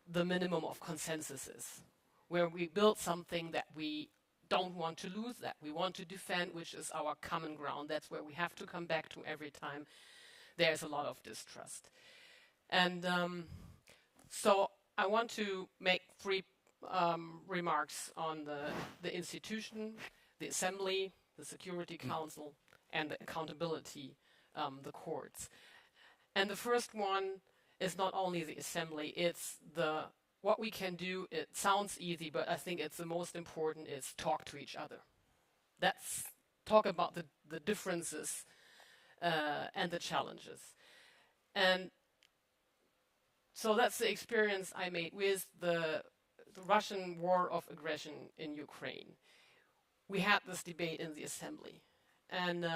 the minimum of consensus is, where we build something that we don't want to lose, that we want to defend, which is our common ground. That's where we have to come back to every time there's a lot of distrust. And so I want to make three remarks on the institution, the assembly, the Security Council, and the accountability, the courts. And the first one is not only the assembly, it's what we can do. It sounds easy, but I think it's the most important is talk to each other. That's talk about the differences and the challenges. And so that's the experience I made with the Russian war of aggression in Ukraine. We had this debate in the assembly, and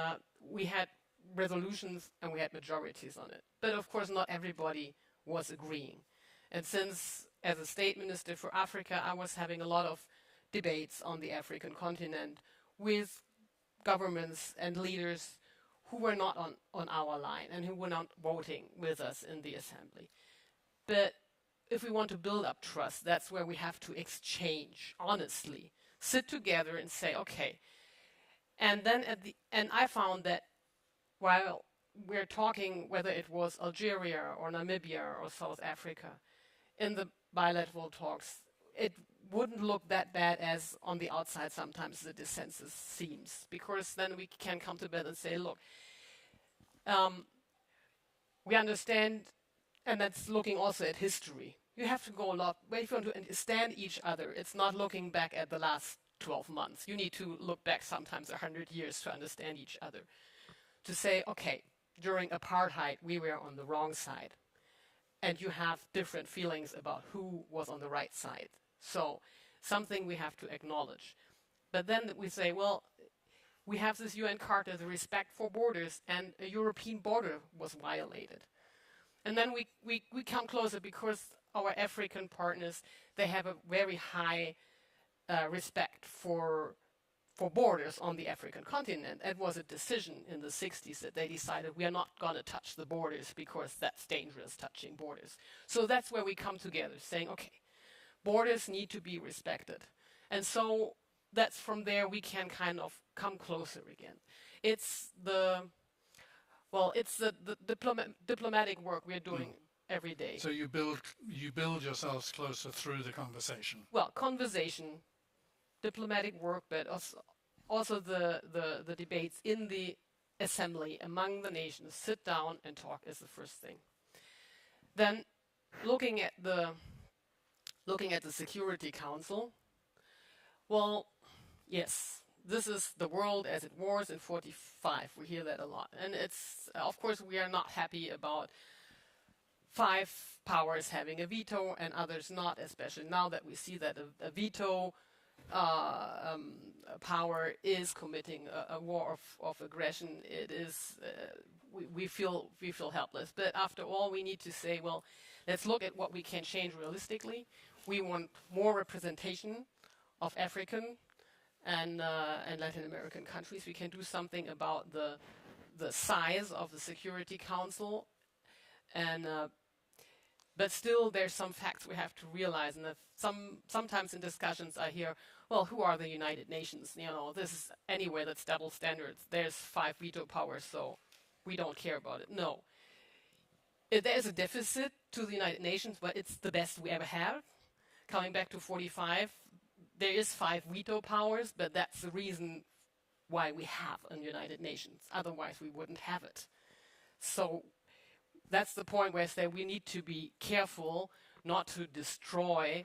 we had resolutions and we had majorities on it. But of course, not everybody was agreeing. And since, as a state minister for Africa, I was having a lot of debates on the African continent with governments and leaders who were not on our line and who were not voting with us in the assembly. But if we want to build up trust, that's where we have to exchange honestly, sit together and say, okay. And then and I found that while we're talking, whether it was Algeria or Namibia or South Africa, in the bilateral talks, it wouldn't look that bad as on the outside sometimes the dissensus seems, because then we can come to bed and say, look, we understand, and that's looking also at history. You have to go a lot, but if you want to understand each other, it's not looking back at the last 12 months. You need to look back sometimes 100 years to understand each other. To say, okay, during apartheid, we were on the wrong side. And you have different feelings about who was on the right side. So something we have to acknowledge. But then we say, well, we have this UN Charter, the respect for borders, and a European border was violated. And then we come closer because our African partners, they have a very high respect for borders on the African continent. It was a decision in the 60s that they decided we are not going to touch the borders because that's dangerous, touching borders. So that's where we come together, saying, okay, borders need to be respected. And so that's from there we can kind of come closer again. It's the diplomatic work we're doing every day.
So you build yourselves closer through the conversation.
Well, conversation, diplomatic work, but also the debates in the assembly among the nations. Sit down and talk is the first thing. Then, looking at the Security Council. Well, yes, this is the world as it was in 45. We hear that a lot, and it's of course we are not happy about 5 powers having a veto and others not, especially now that we see that a veto power is committing a war of aggression. It is we feel helpless. But after all, we need to say, well, let's look at what we can change realistically. We want more representation of African and Latin American countries. We can do something about the size of the Security Council, and but still there's some facts we have to realize. And that sometimes in discussions I hear, well, who are the United Nations? You know, this is anywhere that's double standards. There's 5 veto powers, so we don't care about it. No. There's a deficit to the United Nations, but it's the best we ever have. Coming back to 45, there is 5 veto powers, but that's the reason why we have a United Nations. Otherwise, we wouldn't have it. So that's the point where I say we need to be careful not to destroy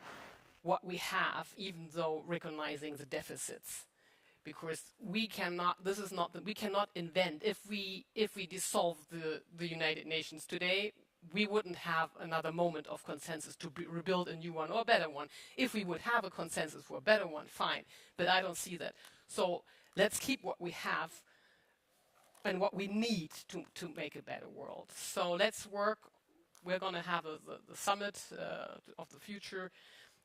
what we have, even though recognizing the deficits. Because we cannot, we cannot invent. If we dissolve the United Nations today, we wouldn't have another moment of consensus to rebuild a new one or a better one. If we would have a consensus for a better one, fine. But I don't see that. So let's keep what we have and what we need to make a better world. So let's work. We're going to have the summit of the future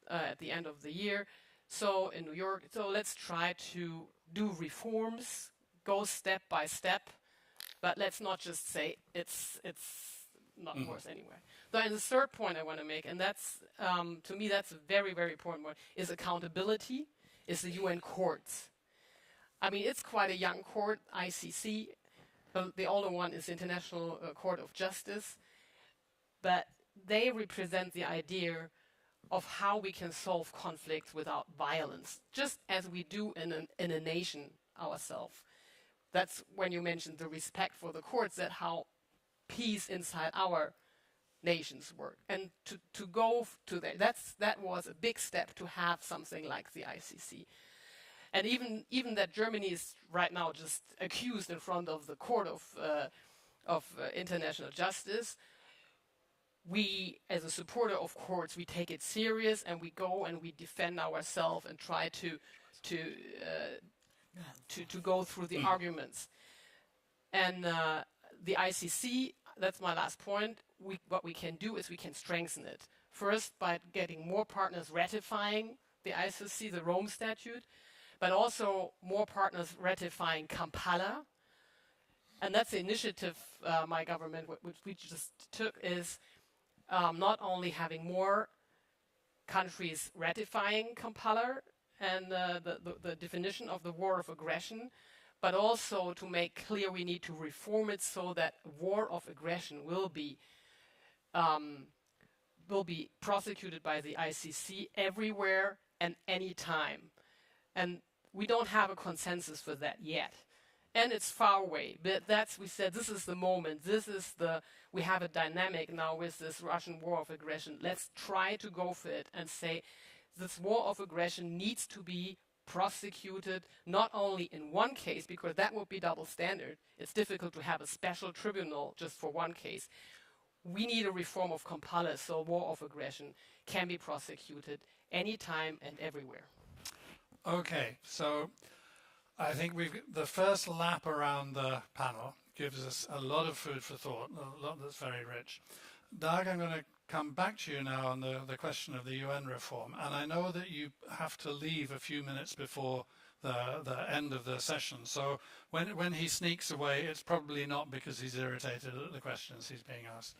at the end of the year. So in New York, so let's try to do reforms, go step by step, but let's not just say it's not worse anyway. So, and the third point I want to make, and that's to me that's a very, very important one, is accountability, is the UN courts. I mean, it's quite a young court, ICC. The older one is International Court of Justice, but they represent the idea of how we can solve conflicts without violence, just as we do in a nation ourselves. That's when you mentioned the respect for the courts, that how peace inside our nations work. And to go to that was a big step to have something like the ICC. And even that Germany is right now just accused in front of the Court of International Justice. We, as a supporter of courts, we take it serious and we go and we defend ourselves and try to go through the arguments. And the ICC, that's my last point. What we can do is we can strengthen it. First, by getting more partners ratifying the ICC, the Rome Statute, but also more partners ratifying Kampala. And that's the initiative my government, which we just took, is not only having more countries ratifying Kampala and the definition of the war of aggression, but also to make clear we need to reform it so that war of aggression will be prosecuted by the ICC everywhere and any time. And we don't have a consensus for that yet. And it's far away, but we said, this is the moment, we have a dynamic now with this Russian war of aggression. Let's try to go for it and say, this war of aggression needs to be prosecuted not only in one case, because that would be double standard. It's difficult to have a special tribunal just for one case. We need a reform of Kampala, so war of aggression can be prosecuted anytime and everywhere.
Okay, so I think the first lap around the panel gives us a lot of food for thought, a lot that's very rich. Dag, I'm going to come back to you now on the question of the UN reform, and I know that you have to leave a few minutes before the end of the session, so when he sneaks away, it's probably not because he's irritated at the questions he's being asked.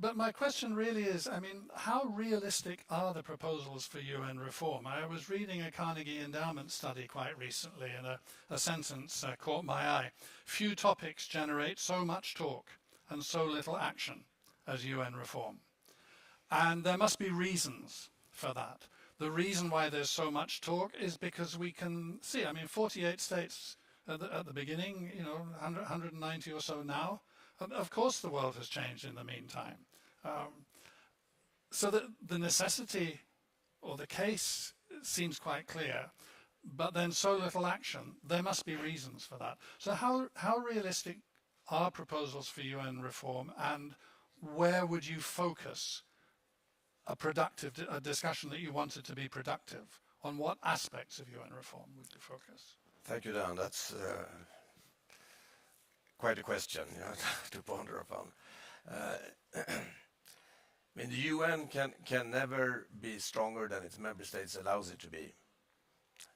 But my question really is, I mean, how realistic are the proposals for UN reform? I was reading a Carnegie Endowment study quite recently, and a sentence caught my eye. Few topics generate so much talk and so little action as UN reform. And there must be reasons for that. The reason why there's so much talk is because we can see, I mean, 48 states at the beginning, 190 or so now. Of course the world has changed in the meantime. So the necessity or the case seems quite clear, but then so little action, there must be reasons for that. So how realistic are proposals for UN reform, and where would you focus a discussion that you wanted to be productive? On what aspects of UN reform would you focus?
Thank you, Dan. That's quite a question to ponder upon. I mean, the UN can never be stronger than its member states allows it to be.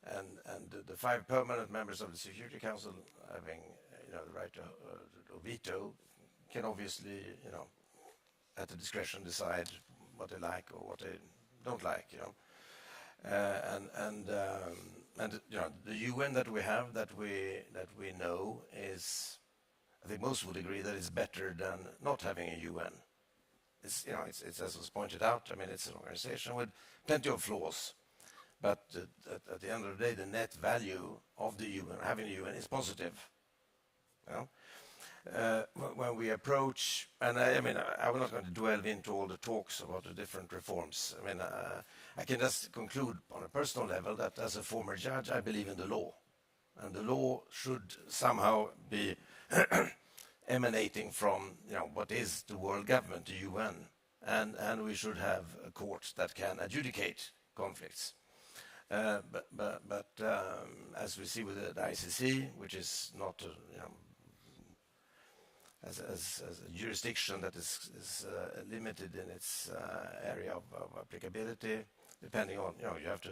And the 5 permanent members of the Security Council having the right to veto can obviously, at the discretion decide what they like or what they don't like, and the UN that we have, that we know, is, I think most would agree that it's better than not having a UN. It's as was pointed out, I mean, it's an organization with plenty of flaws, but at the end of the day, the net value of the UN, having a UN, is positive. When we approach, and I'm not going to dwell into all the talks about the different reforms. I mean, I can just conclude on a personal level that as a former judge, I believe in the law, and the law should somehow be emanating from what is the world government, the UN, and we should have a court that can adjudicate conflicts. But as we see with the ICC, which is not as a jurisdiction that is limited in its area of applicability, depending on, you have to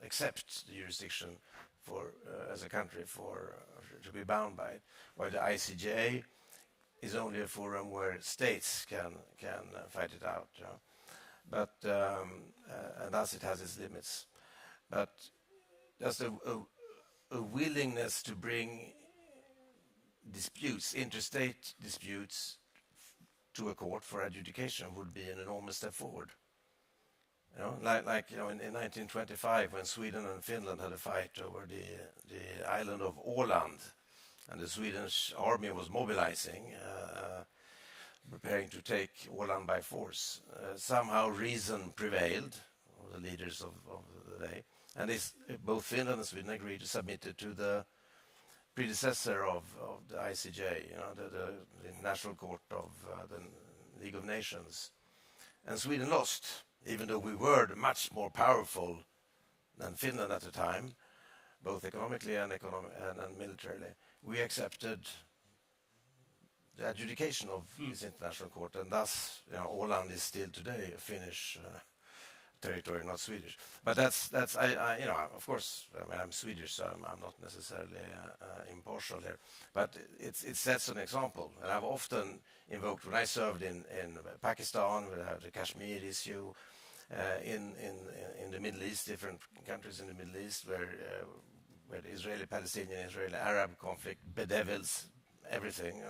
accept the jurisdiction for as a country to be bound by it, while the ICJ is only a forum where states can fight it out. But and thus it has its limits. But just a willingness to bring disputes, interstate disputes, to a court for adjudication would be an enormous step forward. Like in 1925, when Sweden and Finland had a fight over the island of Åland, and the Swedish army was mobilizing, preparing to take Åland by force. Somehow reason prevailed, the leaders of the day, and both Finland and Sweden agreed to submit it to the predecessor of the ICJ, the International Court of the League of Nations. And Sweden lost, even though we were much more powerful than Finland at the time, both economically and militarily. We accepted the adjudication of this international court, and thus Åland is still today a Finnish territory, not Swedish. But that's of course, I'm Swedish, so I'm not necessarily impartial here. But it sets an example, and I've often invoked when I served in Pakistan, we had the Kashmir issue, in the Middle East, different countries in the Middle East where the Israeli-Palestinian, Israeli-Arab conflict bedevils everything.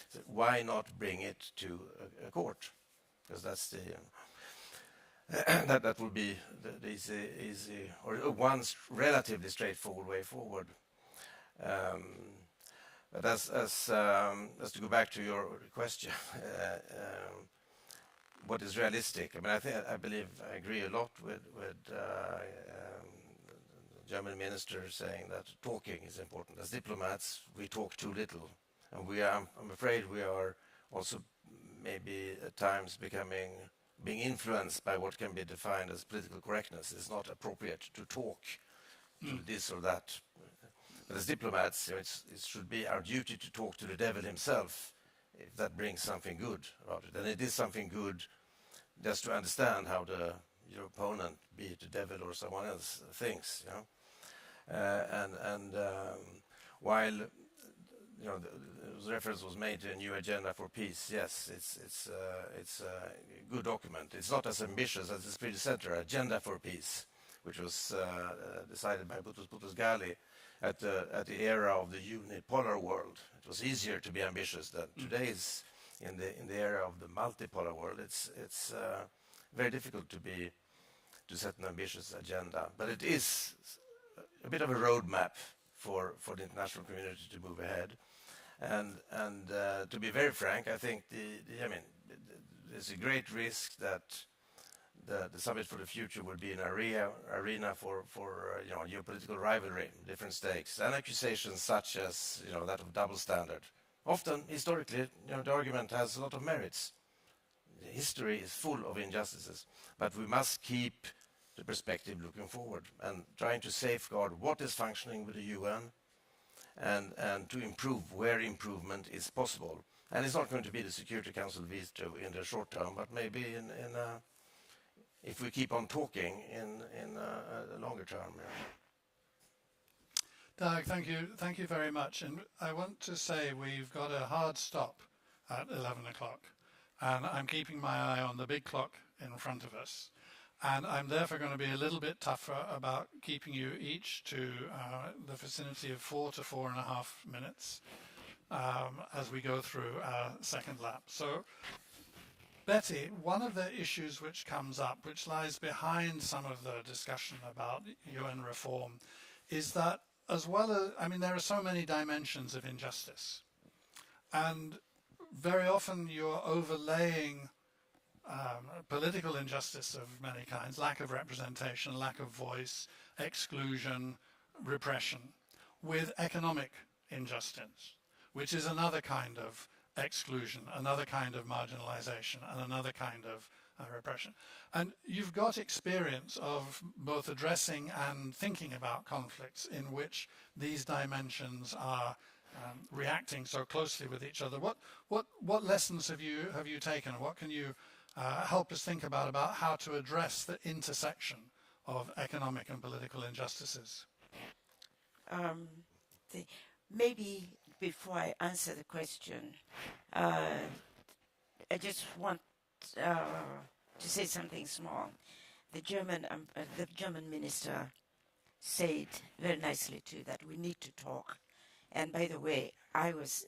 So why not bring it to a court? Because that's that will be the easy or one relatively straightforward way forward. But as to go back to your question, what is realistic? I mean, I believe I agree a lot with the German minister saying that talking is important. As diplomats, we talk too little, and I'm afraid we are also maybe at times being influenced by what can be defined as political correctness. It's not appropriate to talk to this or that. But as diplomats, it should be our duty to talk to the devil himself if that brings something good about it. And it is something good just to understand how your opponent, be it the devil or someone else, thinks. While the reference was made to a new agenda for peace, yes, it's a good document. It's not as ambitious as its predecessor, Agenda for Peace, which was decided by Boutros Ghali at the era of the unipolar world. It was easier to be ambitious than today is in the era of the multipolar world. It's very difficult to set an ambitious agenda, but it is a bit of a roadmap for the international community to move ahead. And to be very frank, I think there's a great risk that the Summit for the Future will be an arena for geopolitical rivalry, different stakes, and accusations such as that of double standard. Often, historically, the argument has a lot of merits. History is full of injustices, but we must keep the perspective looking forward and trying to safeguard what is functioning with the UN and to improve where improvement is possible. And it's not going to be the Security Council veto in the short term, but maybe if we keep on talking in a longer term.
Doug, thank you very much. And I want to say we've got a hard stop at 11 o'clock, and I'm keeping my eye on the big clock in front of us. And I'm therefore going to be a little bit tougher about keeping you each to the vicinity of 4 to 4.5 minutes as we go through our second lap. So, Betty, one of the issues which comes up, which lies behind some of the discussion about UN reform, is that there are so many dimensions of injustice. And very often you're overlaying political injustice of many kinds, lack of representation, lack of voice, exclusion, repression, with economic injustice, which is another kind of exclusion, another kind of marginalization, and another kind of repression. And you've got experience of both addressing and thinking about conflicts in which these dimensions are reacting so closely with each other. What lessons have you taken? What can you help us think about how to address the intersection of economic and political injustices?
Maybe before I answer the question, I just want to say something small. The German minister said very nicely too that we need to talk. And by the way, I was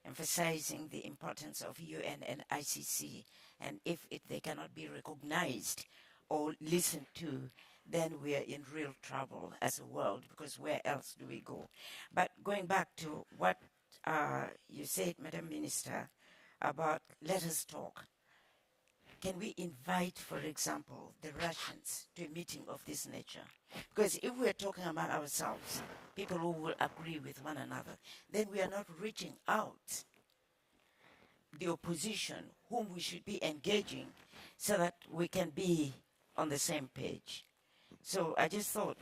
emphasizing the importance of UN and ICC, and if they cannot be recognized or listened to, then we are in real trouble as a world, because where else do we go? But going back to what you said, Madam Minister, about let us talk. Can we invite, for example, the Russians to a meeting of this nature? Because if we're talking among ourselves, people who will agree with one another, then we are not reaching out the opposition whom we should be engaging so that we can be on the same page. So I just thought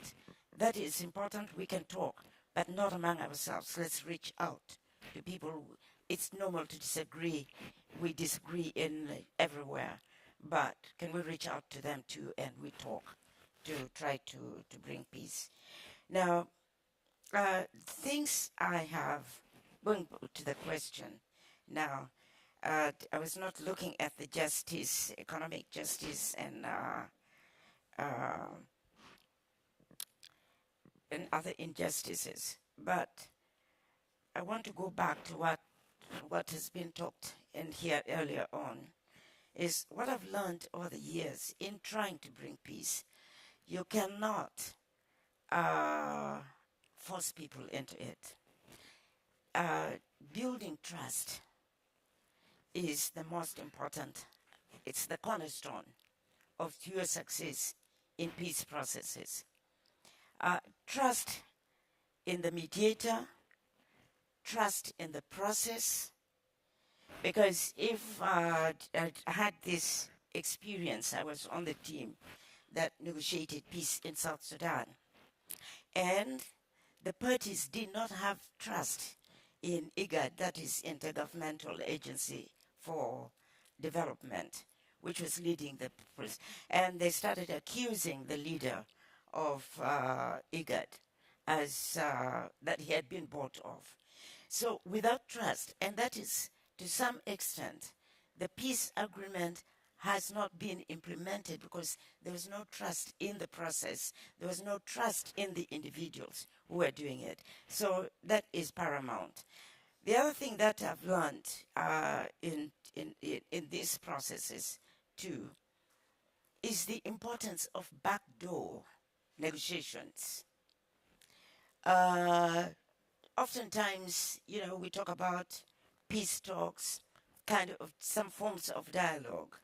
that is important. We can talk, but not among ourselves. Let's reach out to people. It's normal to disagree. We disagree everywhere. But can we reach out to them too, and we talk to try to bring peace? Now, things I have, going to the question now, I was not looking at the justice, economic justice, and other injustices, but I want to go back to what has been talked in here earlier on. is what I've learned over the years in trying to bring peace. You cannot force people into it. Building trust is the most important. It's the cornerstone of your success in peace processes. Trust in the mediator, trust in the process, because if I had this experience, I was on the team that negotiated peace in South Sudan, and the parties did not have trust in IGAD, that is Intergovernmental Agency for Development, which was leading the process. And they started accusing the leader of IGAD as that he had been bought off. So without trust, and that is to some extent, the peace agreement has not been implemented because there was no trust in the process. There was no trust in the individuals who were doing it. So that is paramount. The other thing that I've learned in these processes too is the importance of backdoor negotiations. Oftentimes, we talk about peace talks, kind of some forms of dialogue.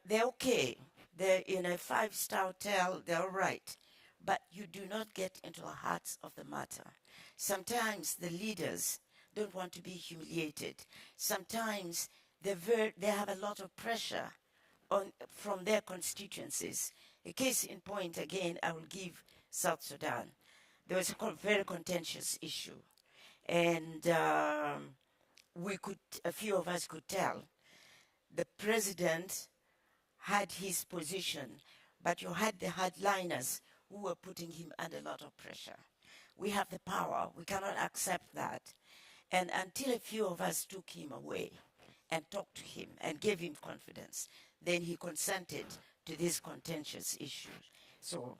They're okay. They're in a 5-star hotel, they're all right. But you do not get into the hearts of the matter. Sometimes the leaders don't want to be humiliated. Sometimes they have a lot of pressure from their constituencies. A case in point, again, I will give South Sudan. There was a very contentious issue. And a few of us could tell the president had his position, but you had the hardliners who were putting him under a lot of pressure. We have the power. We cannot accept that. And until a few of us took him away and talked to him and gave him confidence, then he consented to this contentious issue. So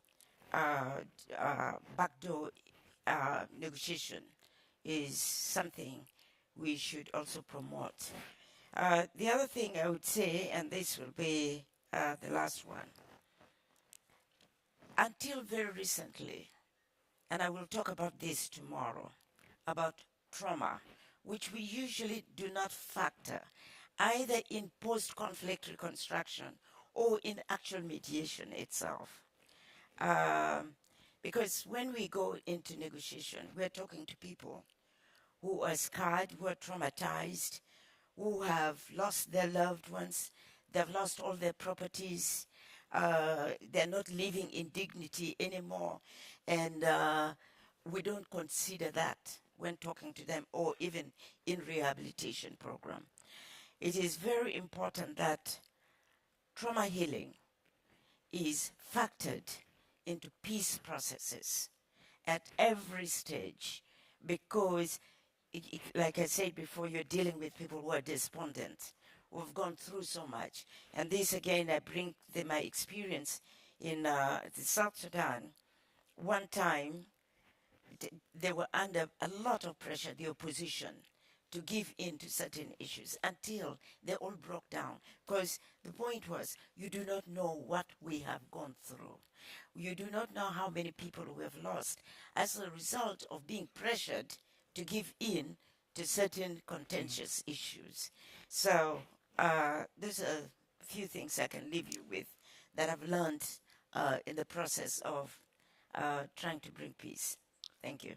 backdoor negotiation is something we should also promote. The other thing I would say, and this will be the last one, until very recently, and I will talk about this tomorrow, about trauma, which we usually do not factor either in post-conflict reconstruction or in actual mediation itself. Because when we go into negotiation, we're talking to people who are scarred, who are traumatized, who have lost their loved ones, they've lost all their properties, they're not living in dignity anymore, and we don't consider that when talking to them or even in rehabilitation program. It is very important that trauma healing is factored into peace processes at every stage, because like I said before, you're dealing with people who are despondent, who've gone through so much. And this again, I bring my experience in the South Sudan. One time, they were under a lot of pressure, the opposition, to give in to certain issues until they all broke down. Because the point was, you do not know what we have gone through. You do not know how many people we have lost as a result of being pressured to give in to certain contentious issues. So there's a few things I can leave you with that I've learned in the process of trying to bring peace. Thank you.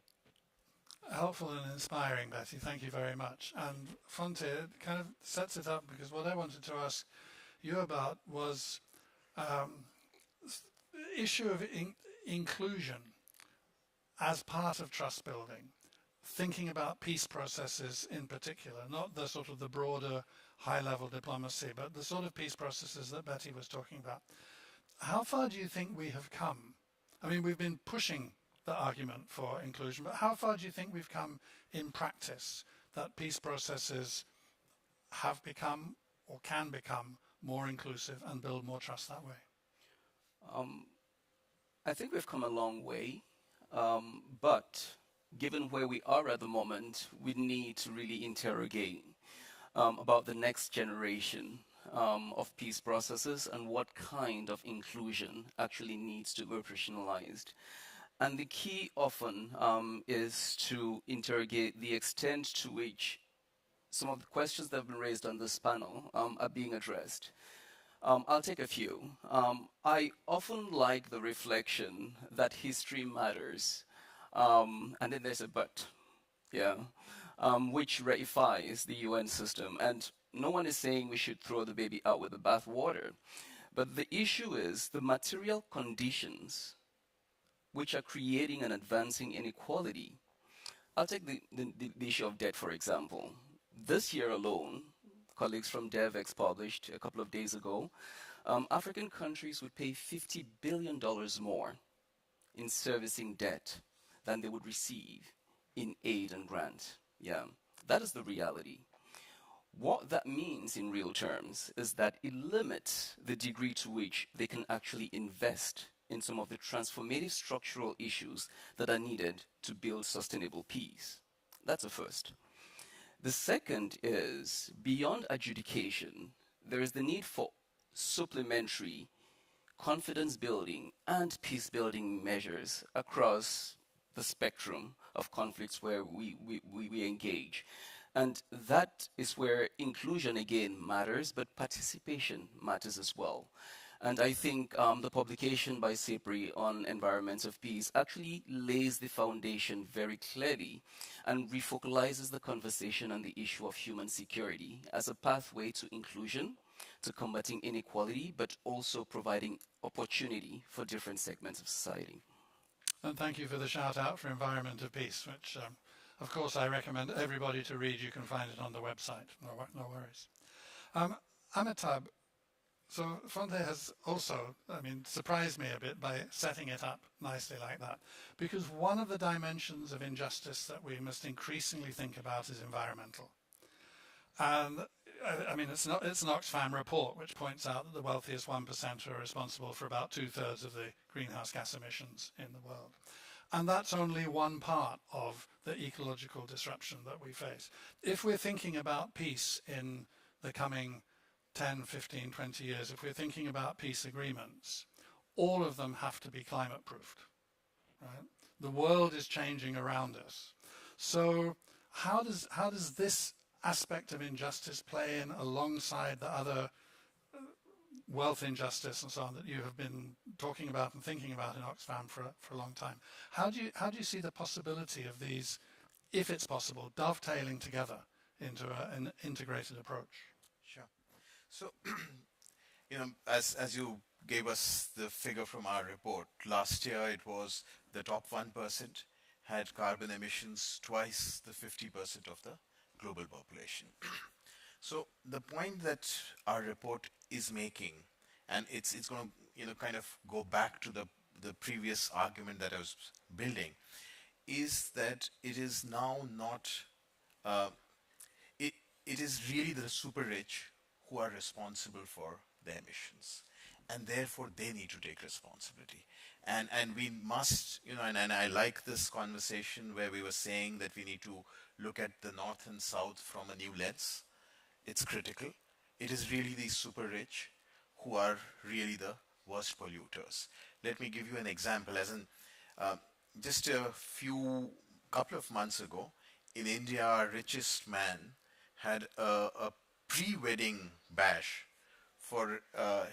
Helpful and inspiring, Betty. Thank you very much. And Fonteh kind of sets it up, because what I wanted to ask you about was the issue of inclusion as part of trust building, thinking about peace processes in particular, not the sort of the broader high-level diplomacy, but the sort of peace processes that Betty was talking about. How far do you think we have come? I mean, we've been pushing the argument for inclusion, but how far do you think we've come in practice that peace processes have become or can become more inclusive and build more trust that way?
I think we've come a long way, but given where we are at the moment, we need to really interrogate about the next generation of peace processes and what kind of inclusion actually needs to be operationalized. And the key often is to interrogate the extent to which some of the questions that have been raised on this panel are being addressed. I'll take a few. I often like the reflection that history matters, and then there's a but, yeah, which reifies the UN system. And no one is saying we should throw the baby out with the bathwater, but the issue is the material conditions which are creating and advancing inequality. I'll take the issue of debt, for example. This year alone, colleagues from DevEx published a couple of days ago, African countries would pay $50 billion more in servicing debt than they would receive in aid and grant. Yeah, that is the reality. What that means in real terms is that it limits the degree to which they can actually invest in some of the transformative structural issues that are needed to build sustainable peace. That's a first. The second is, beyond adjudication, there is the need for supplementary confidence building and peace building measures across the spectrum of conflicts where we engage. And that is where inclusion again matters, but participation matters as well. And I think the publication by SIPRI on environments of peace actually lays the foundation very clearly and refocalizes the conversation on the issue of human security as a pathway to inclusion, to combating inequality, but also providing opportunity for different segments of society.
And thank you for the shout out for Environment of Peace, which of course I recommend everybody to read. You can find it on the website, no worries. Amitabh, so Fonteh has also, surprised me a bit by setting it up nicely like that, because one of the dimensions of injustice that we must increasingly think about is environmental. And it's an Oxfam report which points out that the wealthiest 1% are responsible for about 2/3 of the greenhouse gas emissions in the world. And that's only one part of the ecological disruption that we face. If we're thinking about peace in the coming 10, 15, 20 years, if we're thinking about peace agreements, all of them have to be climate proofed, right? The world is changing around us. So how does this aspect of injustice play in alongside the other wealth injustice and so on that you have been talking about and thinking about in Oxfam for a long time? How do you see the possibility of these, if it's possible, dovetailing together into an integrated approach?
Sure. So, as you gave us the figure from our report, last year it was the top 1% had carbon emissions twice the 50% of the global population. So the point that our report is making, and it's going to kind of go back to the previous argument that I was building, is that it is now not, it is really the super rich who are responsible for the emissions, and therefore they need to take responsibility. And we must, and I like this conversation where we were saying that we need to look at the North and South from a new lens. It's critical. It is really the super rich who are really the worst polluters. Let me give you an example. As in, just a couple of months ago, in India, our richest man had a pre-wedding bash for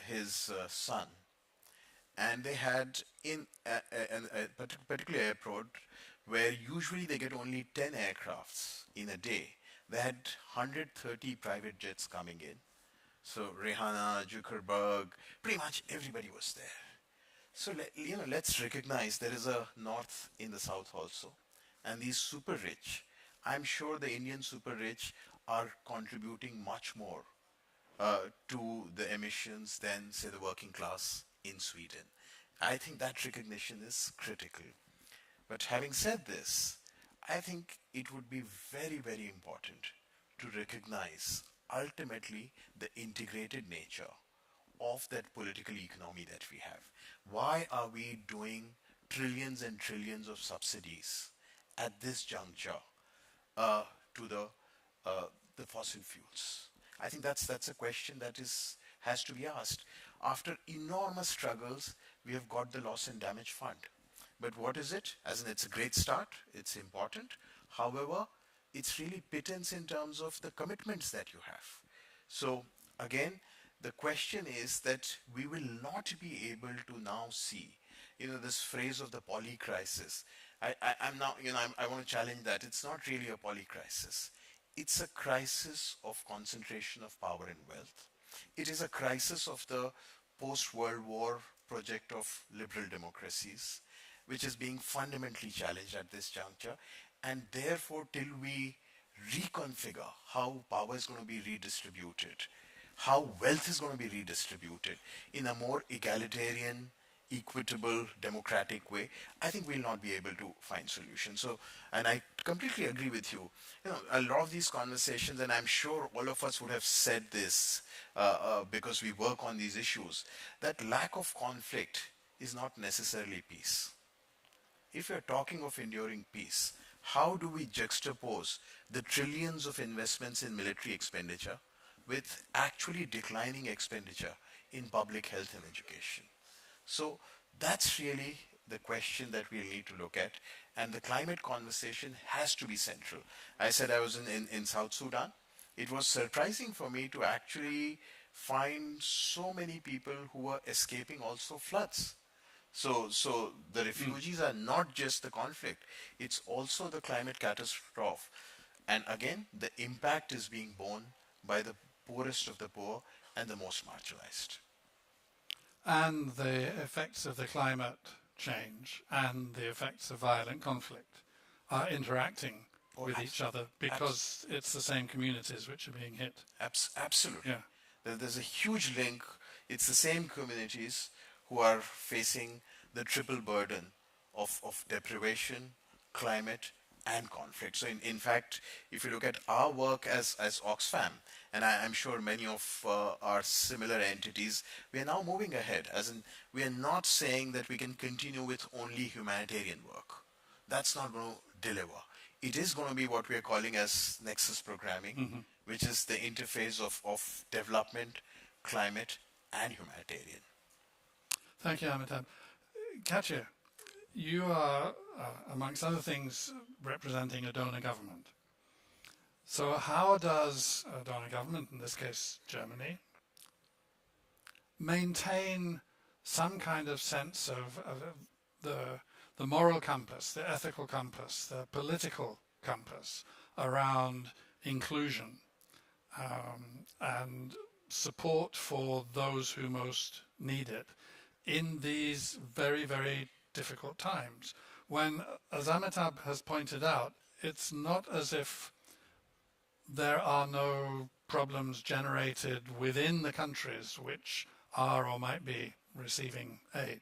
his son. And they had in a particular airport where usually they get only 10 aircrafts in a day. They had 130 private jets coming in. So Rihanna, Zuckerberg, pretty much everybody was there. So let's recognize there is a north in the south also. And these super rich, I'm sure the Indian super rich are contributing much more to the emissions than, say, the working class in Sweden. I think that recognition is critical. But having said this, I think it would be very, very important to recognize ultimately the integrated nature of that political economy that we have. Why are we doing trillions and trillions of subsidies at this juncture to the fossil fuels? I think that's a question that has to be asked. After enormous struggles, we have got the loss and damage fund. But what is it? As in, it's a great start, it's important. However, it's really pittance in terms of the commitments that you have. So again, the question is that we will not be able to now see, this phrase of the poly crisis. I'm now, I want to challenge that. It's not really a poly crisis. It's a crisis of concentration of power and wealth. It is a crisis of the post-World War project of liberal democracies, which is being fundamentally challenged at this juncture. And therefore, till we reconfigure how power is going to be redistributed, how wealth is going to be redistributed in a more egalitarian, equitable, democratic way, I think we'll not be able to find solutions. So, and I completely agree with you. A lot of these conversations, and I'm sure all of us would have said this because we work on these issues, that lack of conflict is not necessarily peace. If you're talking of enduring peace, how do we juxtapose the trillions of investments in military expenditure with actually declining expenditure in public health and education? So that's really the question that we'll need to look at, and the climate conversation has to be central. I said I was in South Sudan. It was surprising for me to actually find so many people who were escaping also floods. So the refugees are not just the conflict, it's also the climate catastrophe. And again, the impact is being borne by the poorest of the poor and the most marginalized.
And the effects of the climate change and the effects of violent conflict are interacting with each other because it's the same communities which are being hit.
Absolutely.
Yeah.
There's a huge link. It's the same communities who are facing the triple burden of deprivation, climate, and conflict. So in fact, if you look at our work as Oxfam, and I'm sure many of our similar entities, we are now moving ahead, as in we are not saying that we can continue with only humanitarian work. That's not going to deliver. It is going to be what we are calling as nexus programming, which is the interface of development, climate, and humanitarian.
Thank you, Amitabh. Katya, you are, amongst other things, representing a donor government. So how does a donor government, in this case Germany, maintain some kind of sense of the moral compass, the ethical compass, the political compass around inclusion and support for those who most need it in these very, very difficult times, when, as Amitabh has pointed out, it's not as if there are no problems generated within the countries which are or might be receiving aid.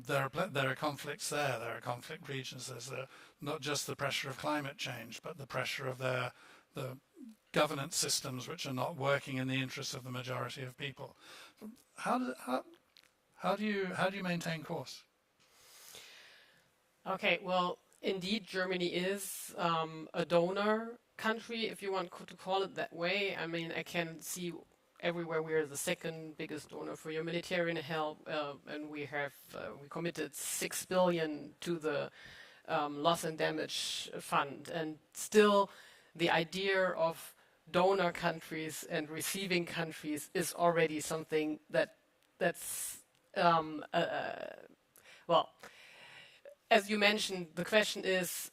There are conflicts there. There are conflict regions. There's not just the pressure of climate change, but the pressure of the governance systems which are not working in the interests of the majority of people. How do you maintain course?
Okay, well, indeed, Germany is a donor country, if you want to call it that way. I mean, I can see everywhere we are the second biggest donor for humanitarian help, and we committed 6 billion to the loss and damage fund. And still, the idea of donor countries and receiving countries is already something that's well, as you mentioned, the question is,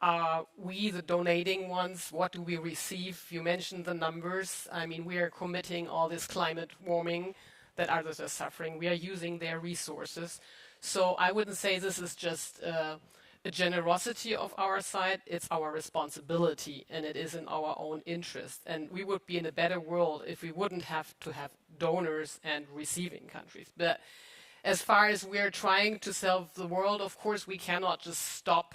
are we the donating ones? What do we receive? You mentioned the numbers. I mean, we are committing all this climate warming that others are suffering. We are using their resources. So I wouldn't say this is just a generosity of our side. It's our responsibility, and it is in our own interest. And we would be in a better world if we wouldn't have to have donors and receiving countries. But as far as we're trying to solve the world, of course, we cannot just stop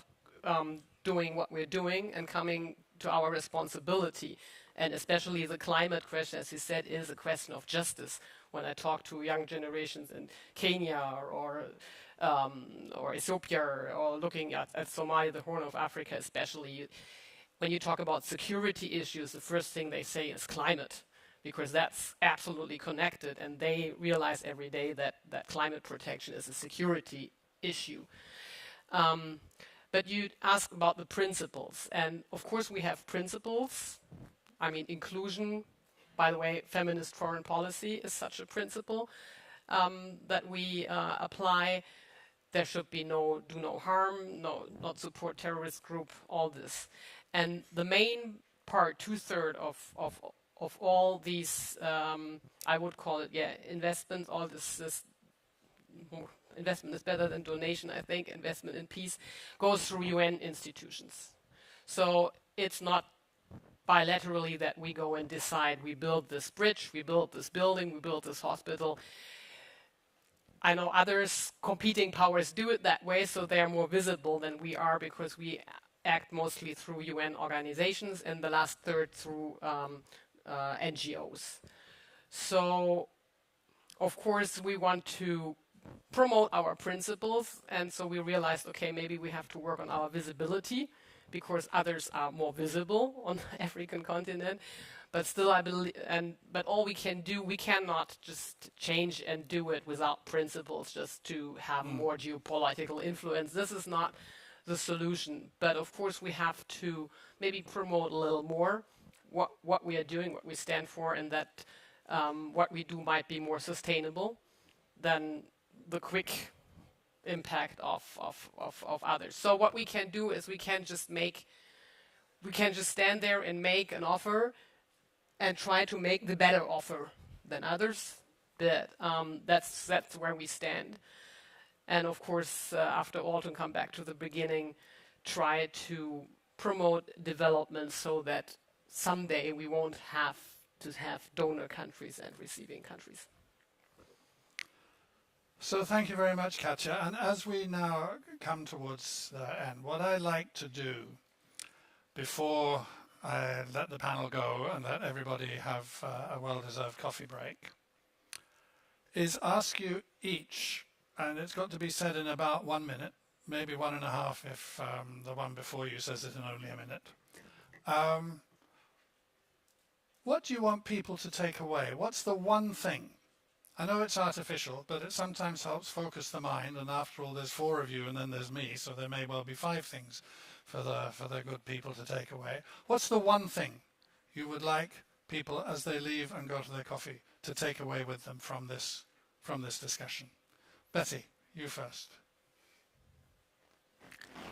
doing what we're doing and coming to our responsibility. And especially the climate question, as you said, is a question of justice. When I talk to young generations in Kenya or Ethiopia or looking at Somalia, the Horn of Africa especially, when you talk about security issues, the first thing they say is climate, because that's absolutely connected, and they realize every day that climate protection is a security issue. But you ask about the principles, and of course we have principles. I mean, inclusion, by the way, feminist foreign policy is such a principle that we apply. There should be do no harm, not support terrorist group, all this. And the main part, 2/3 of all these, I would call it, investments, all this investment is better than donation, I think, investment in peace, goes through UN institutions. So it's not bilaterally that we go and decide we build this bridge, we build this building, we build this hospital. I know others, competing powers, do it that way, so they're more visible than we are because we act mostly through UN organizations and the last third through NGOs. So, of course, we want to promote our principles, and so we realized, okay, maybe we have to work on our visibility because others are more visible on the African continent. But still, I believe, but all we can do, we cannot just change and do it without principles just to have more geopolitical influence. This is not the solution. But of course, we have to maybe promote a little more what we are doing, what we stand for, and that what we do might be more sustainable than the quick impact of others. So what we can do is we can just stand there and make an offer and try to make the better offer than others. But that's where we stand. And of course, after all, to come back to the beginning, try to promote development so that someday we won't have to have donor countries and receiving countries.
So thank you very much, Katja. And as we now come towards the end, what I like to do before I let the panel go and let everybody have a well-deserved coffee break is ask you each, and it's got to be said in about 1 minute, maybe 1.5 if the one before you says it in only a minute. What do you want people to take away? What's the one thing? I know it's artificial, but it sometimes helps focus the mind, and after all there's 4 of you and then there's me, so there may well be 5 things for the good people to take away. What's the one thing you would like people, as they leave and go to their coffee, to take away with them from this discussion? Betty, you first.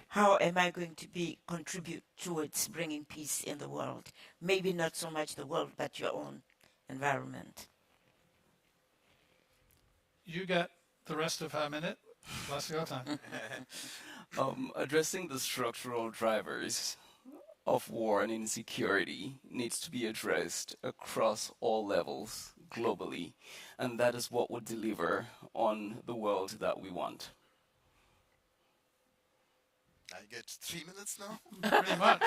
How am I going to contribute towards bringing peace in the world? Maybe not so much the world, but your own environment.
You get the rest of her minute, plus your time.
Addressing the structural drivers of war and insecurity needs to be addressed across all levels globally, and that is what would deliver on the world that we want.
I get 3 minutes now?
Pretty much.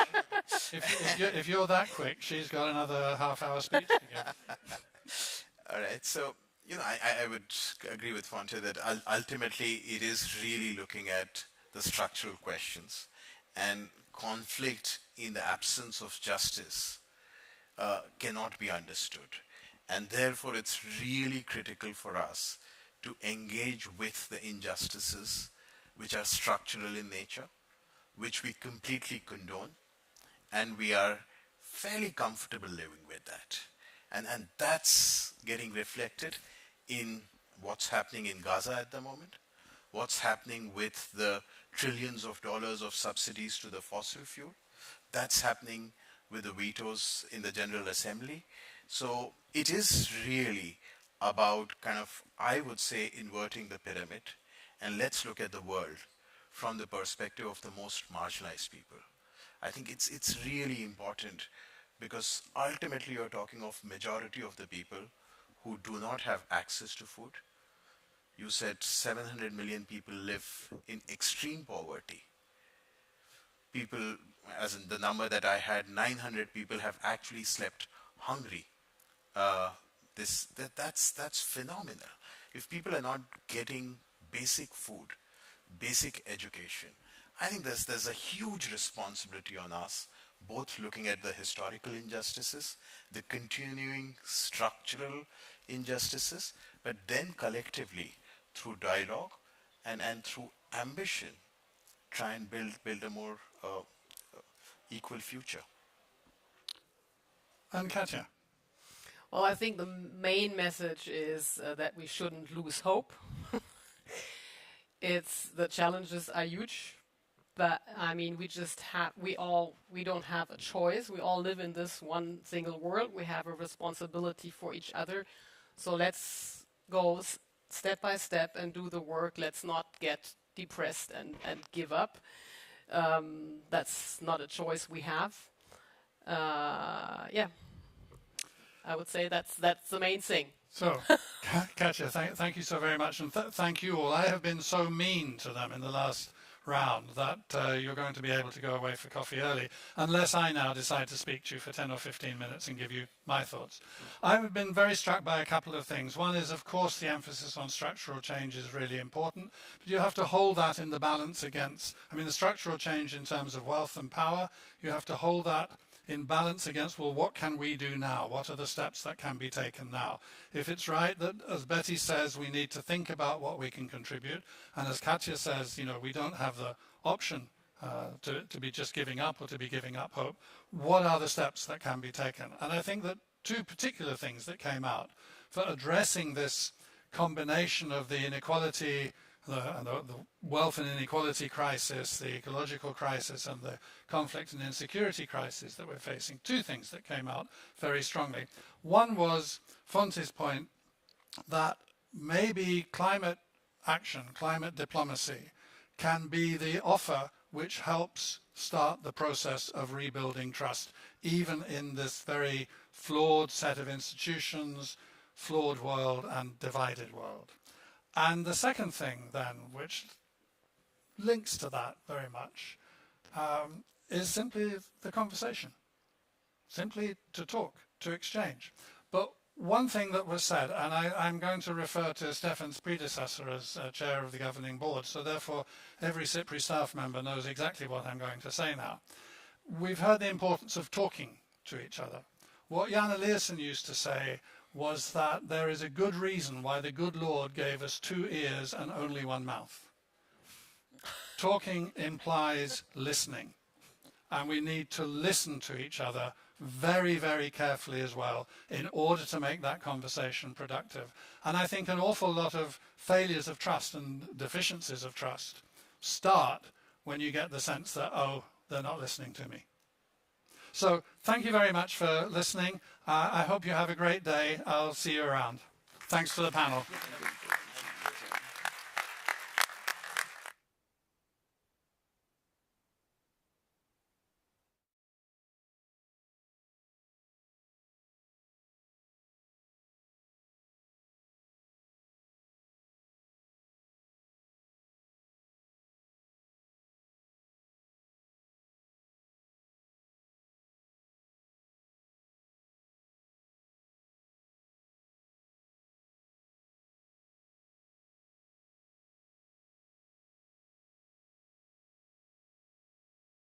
If you're that quick, she's got another half-hour speech to give.
All right, so I would agree with Fonteh that ultimately it is really looking at the structural questions, and conflict in the absence of justice cannot be understood. And therefore it's really critical for us to engage with the injustices which are structural in nature, which we completely condone, and we are fairly comfortable living with that. And that's getting reflected in what's happening in Gaza at the moment, what's happening with the trillions of dollars of subsidies to the fossil fuel. That's happening with the vetoes in the General Assembly. So it is really about I would say, inverting the pyramid, and let's look at the world from the perspective of the most marginalized people. I think it's really important, because ultimately you're talking of majority of the people who do not have access to food. You said 700 million people live in extreme poverty. People, as in the number that I had, 900 people have actually slept hungry. That's phenomenal. If people are not getting basic food, basic education, I think there's a huge responsibility on us both looking at the historical injustices, the continuing structural injustices, but then collectively through dialogue and through ambition, try and build a more equal future.
And Katja?
Well, I think the main message is that we shouldn't lose hope. The challenges are huge, but I mean, we don't have a choice. We all live in this one single world. We have a responsibility for each other. So let's go step by step and do the work. Let's not get depressed and give up. That's not a choice we have. Yeah. I would say that's the main thing.
So, Katja, thank you so very much, and thank you all. I have been so mean to them in the last round that you're going to be able to go away for coffee early, unless I now decide to speak to you for 10 or 15 minutes and give you my thoughts. I've been very struck by a couple of things. One is, of course, the emphasis on structural change is really important, but you have to hold that in the balance against, the structural change in terms of wealth and power, you have to hold that in balance against, well, what can we do now? What are the steps that can be taken now? If it's right that, as Betty says, we need to think about what we can contribute, and as Katja says, we don't have the option to be just giving up or to be giving up hope, what are the steps that can be taken? And I think that two particular things that came out for addressing this combination of the inequality, the wealth and inequality crisis, the ecological crisis, and the conflict and insecurity crisis that we're facing. Two things that came out very strongly. One was Fonteh's point that maybe climate action, climate diplomacy, can be the offer which helps start the process of rebuilding trust, even in this very flawed set of institutions, flawed world, and divided world. And the second thing then, which links to that very much, is simply the conversation. Simply to talk, to exchange. But one thing that was said, and I'm going to refer to Stefan's predecessor as chair of the governing board, so therefore every SIPRI staff member knows exactly what I'm going to say now. We've heard the importance of talking to each other. What Jan Eliasson used to say was that there is a good reason why the good Lord gave us 2 ears and only 1 mouth. Talking implies listening, and we need to listen to each other very, very carefully as well in order to make that conversation productive. And I think an awful lot of failures of trust and deficiencies of trust start when you get the sense that, oh, they're not listening to me. So thank you very much for listening. I hope you have a great day. I'll see you around. Thanks to the panel.